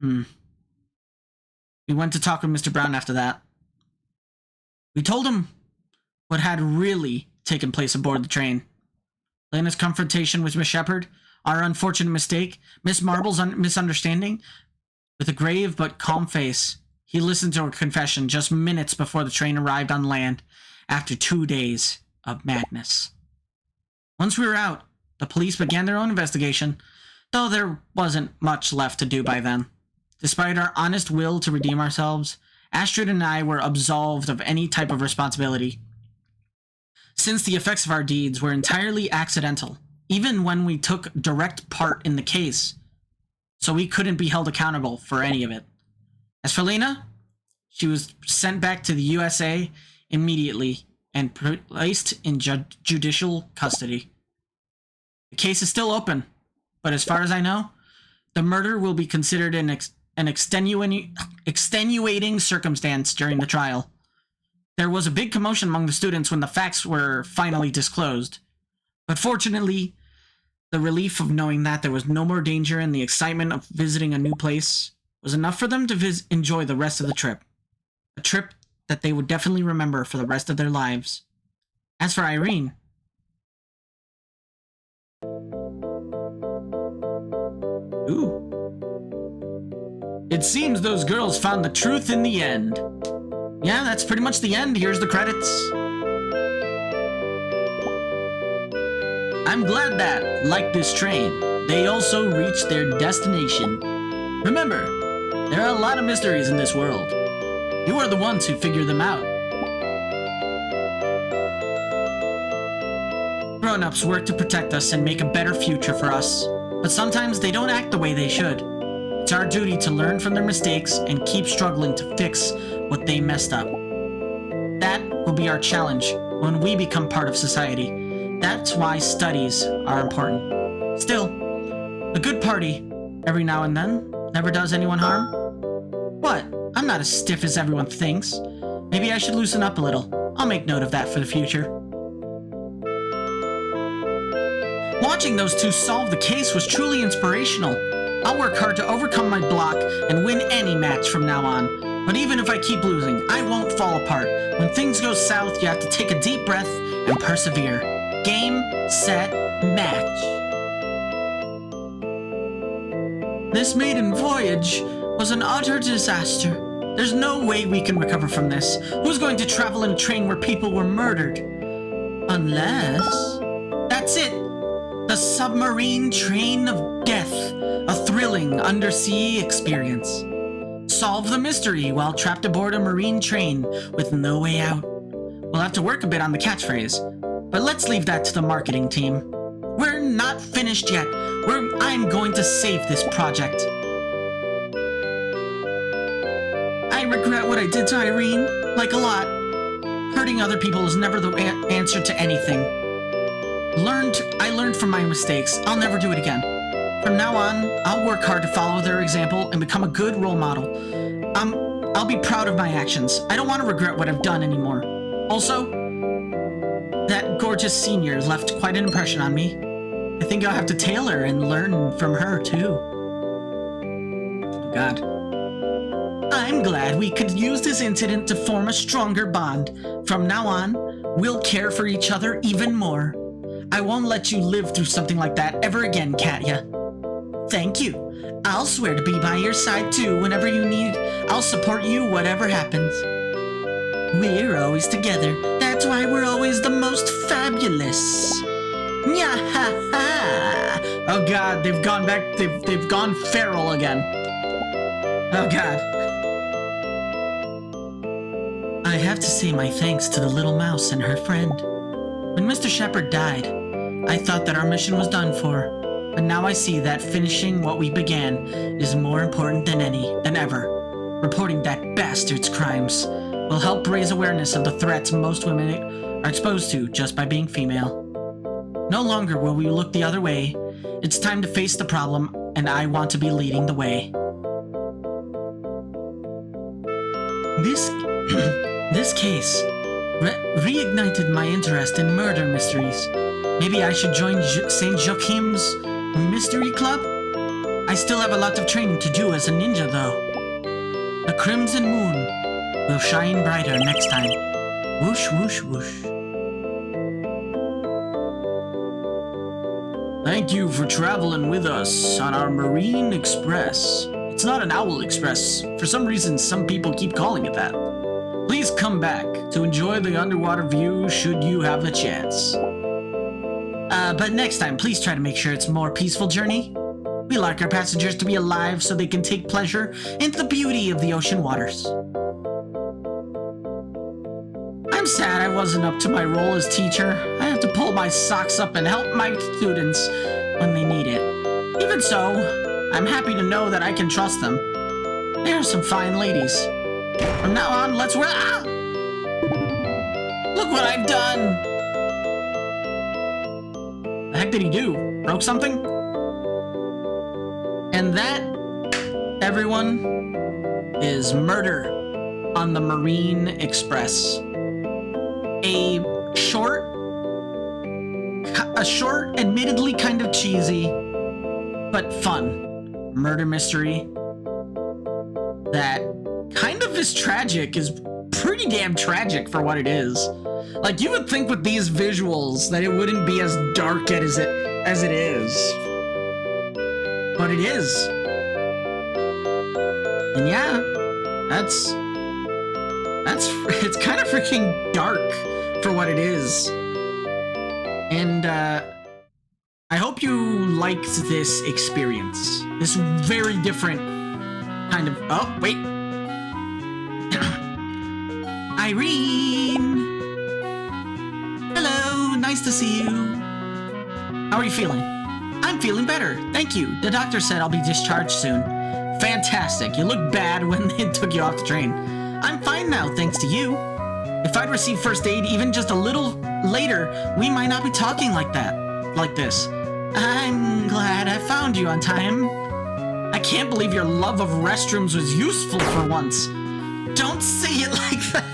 We went to talk with Mr. Brown after that. We told him what had really taken place aboard the train. Lena's confrontation with Miss Shepherd, our unfortunate mistake, Miss Marble's misunderstanding. With a grave but calm face, he listened to her confession just minutes before the train arrived on land after 2 days of madness. Once we were out, the police began their own investigation, though there wasn't much left to do by then. Despite our honest will to redeem ourselves, Astrid and I were absolved of any type of responsibility, since the effects of our deeds were entirely accidental, even when we took direct part in the case, so we couldn't be held accountable for any of it. As for Lena, she was sent back to the USA immediately and placed in judicial custody. The case is still open, but as far as I know, the murder will be considered an extenuating circumstance during the trial. There was a big commotion among the students when the facts were finally disclosed, but fortunately, the relief of knowing that there was no more danger and the excitement of visiting a new place was enough for them to enjoy the rest of the trip. A trip that they would definitely remember for the rest of their lives. As for Irene, it seems those girls found the truth in the end. Yeah, that's pretty much the end. Here's the credits. I'm glad that, like this train, they also reached their destination. Remember, there are a lot of mysteries in this world. You are the ones who figure them out. Grown-ups work to protect us and make a better future for us, but sometimes they don't act the way they should. It's our duty to learn from their mistakes and keep struggling to fix what they messed up. That will be our challenge when we become part of society. That's why studies are important. Still, a good party, every now and then, never does anyone harm. What? I'm not as stiff as everyone thinks. Maybe I should loosen up a little. I'll make note of that for the future. Watching those two solve the case was truly inspirational. I'll work hard to overcome my block and win any match from now on. But even if I keep losing, I won't fall apart. When things go south, you have to take a deep breath and persevere. Game, set, match. This maiden voyage was an utter disaster. There's no way we can recover from this. Who's going to travel in a train where people were murdered? Unless... That's it! The submarine train of death. A thrilling undersea experience. Solve the mystery while trapped aboard a marine train with no way out. We'll have to work a bit on the catchphrase, but let's leave that to the marketing team. We're not finished yet. I'm going to save this project. I regret what I did to Irene, like a lot. Hurting other people is never the answer to anything. I learned from my mistakes. I'll never do it again. From now on, I'll work hard to follow their example and become a good role model. I'll be proud of my actions. I don't want to regret what I've done anymore. Also, that gorgeous senior left quite an impression on me. I think I'll have to tail her and learn from her, too. Oh, God. I'm glad we could use this incident to form a stronger bond. From now on, we'll care for each other even more. I won't let you live through something like that ever again, Katya. Thank you. I'll swear to be by your side too whenever you need. I'll support you whatever happens. We're always together. That's why we're always the most fabulous. Nya-ha-ha! Oh God, they've gone back. They've gone feral again. Oh God. I have to say my thanks to the little mouse and her friend. When Mr. Shepard died, I thought that our mission was done for. But now I see that finishing what we began is more important than ever. Reporting that bastard's crimes will help raise awareness of the threats most women are exposed to just by being female. No longer will we look the other way. It's time to face the problem, and I want to be leading the way. This case reignited my interest in murder mysteries. Maybe I should join St. Joachim's Mystery Club? I still have a lot of training to do as a ninja, though. The crimson moon will shine brighter next time. Whoosh, whoosh, whoosh. Thank you for traveling with us on our Marine Express. It's not an Owl Express. For some reason, some people keep calling it that. Please come back to enjoy the underwater view should you have the chance. But next time, please try to make sure it's a more peaceful journey. We like our passengers to be alive so they can take pleasure in the beauty of the ocean waters. I'm sad I wasn't up to my role as teacher. I have to pull my socks up and help my students when they need it. Even so, I'm happy to know that I can trust them. They are some fine ladies. From now on, let's work. Ah! Look what I've done! The heck did he do? Broke something? And that, everyone, is Murder on the Marine Express. A short, admittedly kind of cheesy, but fun murder mystery that kind of is tragic, is pretty damn tragic for what it is. Like, you would think with these visuals that it wouldn't be as dark as it is. But it is. And yeah, it's kind of freaking dark for what it is. And I hope you liked this experience. This very different kind of... Oh, wait. Irene! Hello, nice to see you. How are you feeling? I'm feeling better, thank you. The doctor said I'll be discharged soon. Fantastic, you looked bad when they took you off the train. I'm fine now, thanks to you. If I'd received first aid even just a little later, we might not be talking like this. I'm glad I found you on time. I can't believe your love of restrooms was useful for once. Don't say it like that.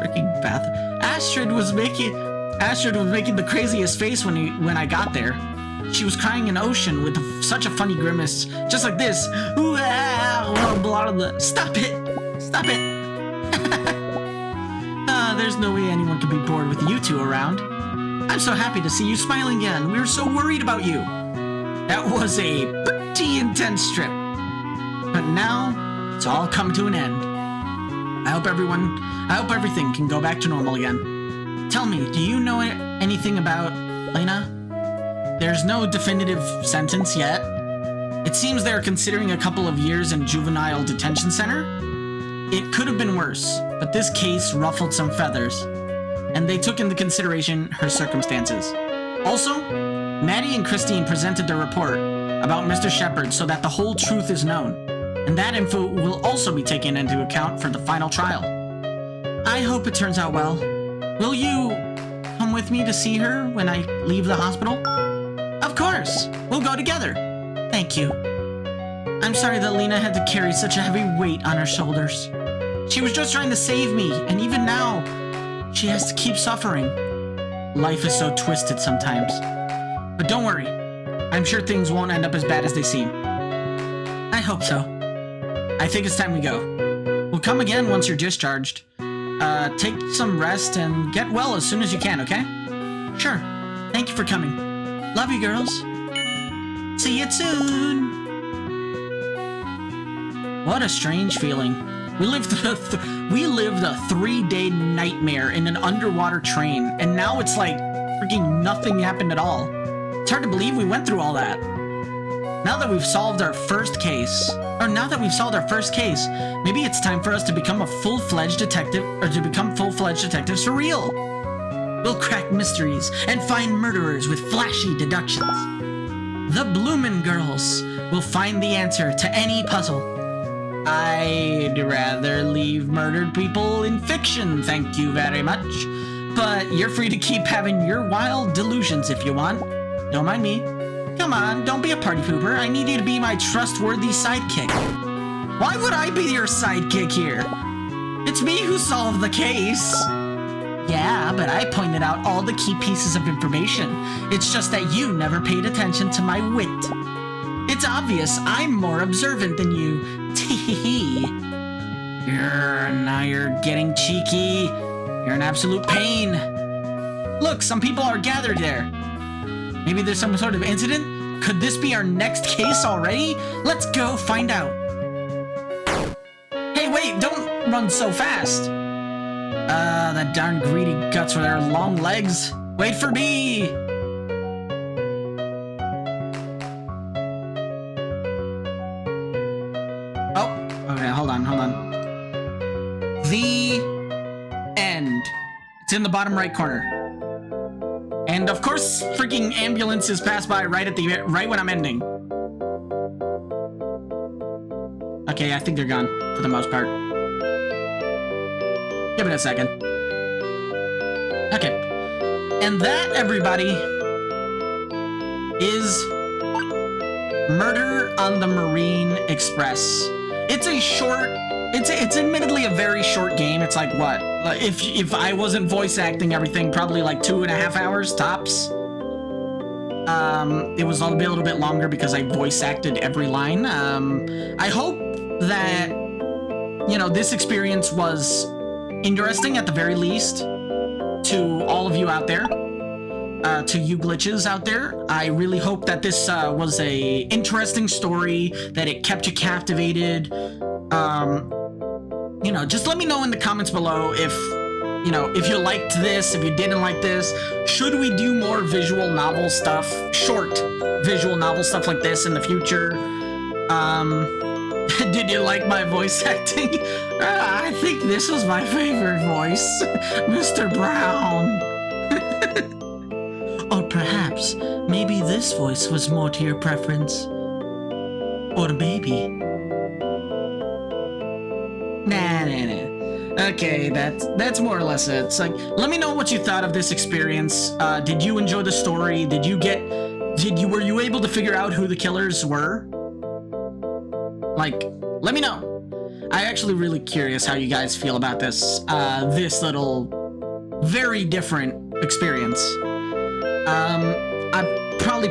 Freaking bath. Astrid was making the craziest face when I got there. She was crying in ocean with such a funny grimace, just like this. Stop it! Stop it! There's no way anyone could be bored with you two around. I'm so happy to see you smiling again. We were so worried about you. That was a pretty intense trip. But now, it's all come to an end. I hope everything can go back to normal again. Tell me, do you know anything about Lena? There's no definitive sentence yet. It seems they're considering a couple of years in juvenile detention center. It could have been worse, but this case ruffled some feathers, and they took into consideration her circumstances. Also, Maddie and Christine presented their report about Mr. Shepard so that the whole truth is known, and that info will also be taken into account for the final trial. I hope it turns out well. Will you come with me to see her when I leave the hospital? Of course! We'll go together! Thank you. I'm sorry that Lena had to carry such a heavy weight on her shoulders. She was just trying to save me, and even now, she has to keep suffering. Life is so twisted sometimes. But don't worry. I'm sure things won't end up as bad as they seem. I hope so. I think it's time we go. We'll come again once you're discharged. Take some rest and get well as soon as you can, okay? Sure. Thank you for coming. Love you, girls. See you soon. What a strange feeling. We lived a 3-day nightmare in an underwater train, and now it's like freaking nothing happened at all. It's hard to believe we went through all that. Now that we've solved our first case, maybe it's time for us to become a full-fledged detective, or to become full-fledged detectives for real. We'll crack mysteries and find murderers with flashy deductions. The Bloomin' Girls will find the answer to any puzzle. I'd rather leave murdered people in fiction, thank you very much. But you're free to keep having your wild delusions if you want. Don't mind me. Come on, don't be a party pooper. I need you to be my trustworthy sidekick. Why would I be your sidekick here? It's me who solved the case. Yeah, but I pointed out all the key pieces of information. It's just that you never paid attention to my wit. It's obvious I'm more observant than you. Tee-hee-hee. Now you're getting cheeky. You're an absolute pain. Look, some people are gathered there. Maybe there's some sort of incident? Could this be our next case already? Let's go find out. Hey, wait, don't run so fast. That darn greedy guts with their long legs. Wait for me. Oh, okay, hold on. The end. It's in the bottom right corner. And of course, freaking ambulances pass by right when I'm ending. Okay, I think they're gone for the most part. Give it a second. Okay. And that, everybody, is Murder on the Marine Express. It's a short, it's admittedly a very short game. It's like what? Like if I wasn't voice acting everything, probably like 2.5 hours tops. It was a little bit longer because I voice acted every line. I hope that, you know, this experience was interesting at the very least to all of you out there, to you glitches out there. I really hope that this was a interesting story, that it kept you captivated. You know, just let me know in the comments below if, you know, if you liked this, if you didn't like this. Should we do more visual novel stuff, short visual novel stuff like this in the future? Did you like my voice acting? I think this was my favorite voice, Mr. Brown. Or perhaps, maybe this voice was more to your preference. Or maybe. Nah. Okay, that's more or less it. It's like, let me know what you thought of this experience. Did you enjoy the story? Were you able to figure out who the killers were? Like, let me know. I'm actually really curious how you guys feel about this, this little, very different experience. I probably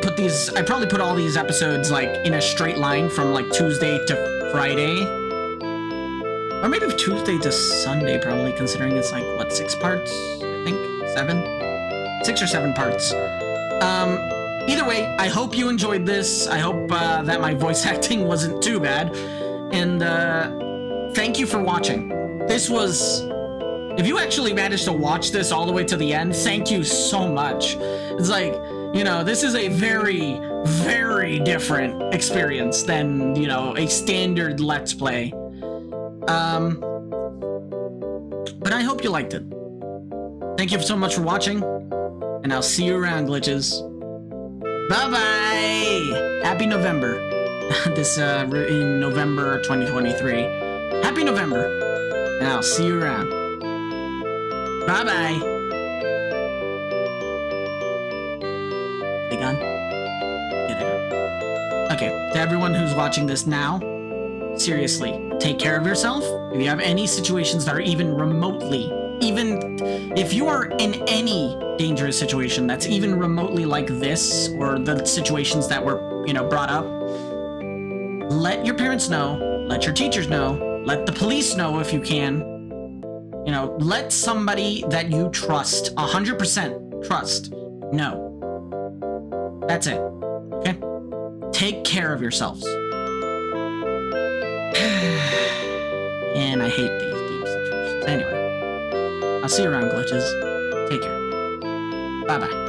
put all these episodes, like, in a straight line from, like, Tuesday to Friday. Or maybe Tuesday to Sunday, probably, considering it's, like, what, 6 parts? I think? 7? 6 or 7 parts. Either way, I hope you enjoyed this. I hope that my voice acting wasn't too bad. And thank you for watching. This was... If you actually managed to watch this all the way to the end, thank you so much. It's like, you know, this is a very, very different experience than, you know, a standard Let's Play. But I hope you liked it. Thank you so much for watching, and I'll see you around, glitches. Bye-bye! Happy November. This, in November 2023. Happy November. And I'll see you around. Bye-bye. the gun. Get it. Okay, to everyone who's watching this now, seriously, take care of yourself. If you have any situations that are even remotely, even if you are in any dangerous situation that's even remotely like this, or the situations that were, brought up, let your parents know, let your teachers know, let the police know if you can. Let somebody that you trust, 100% trust, know. That's it. Okay? Take care of yourselves. And I hate these deep situations. Anyway, I'll see you around, glitches. Take care. Bye-bye.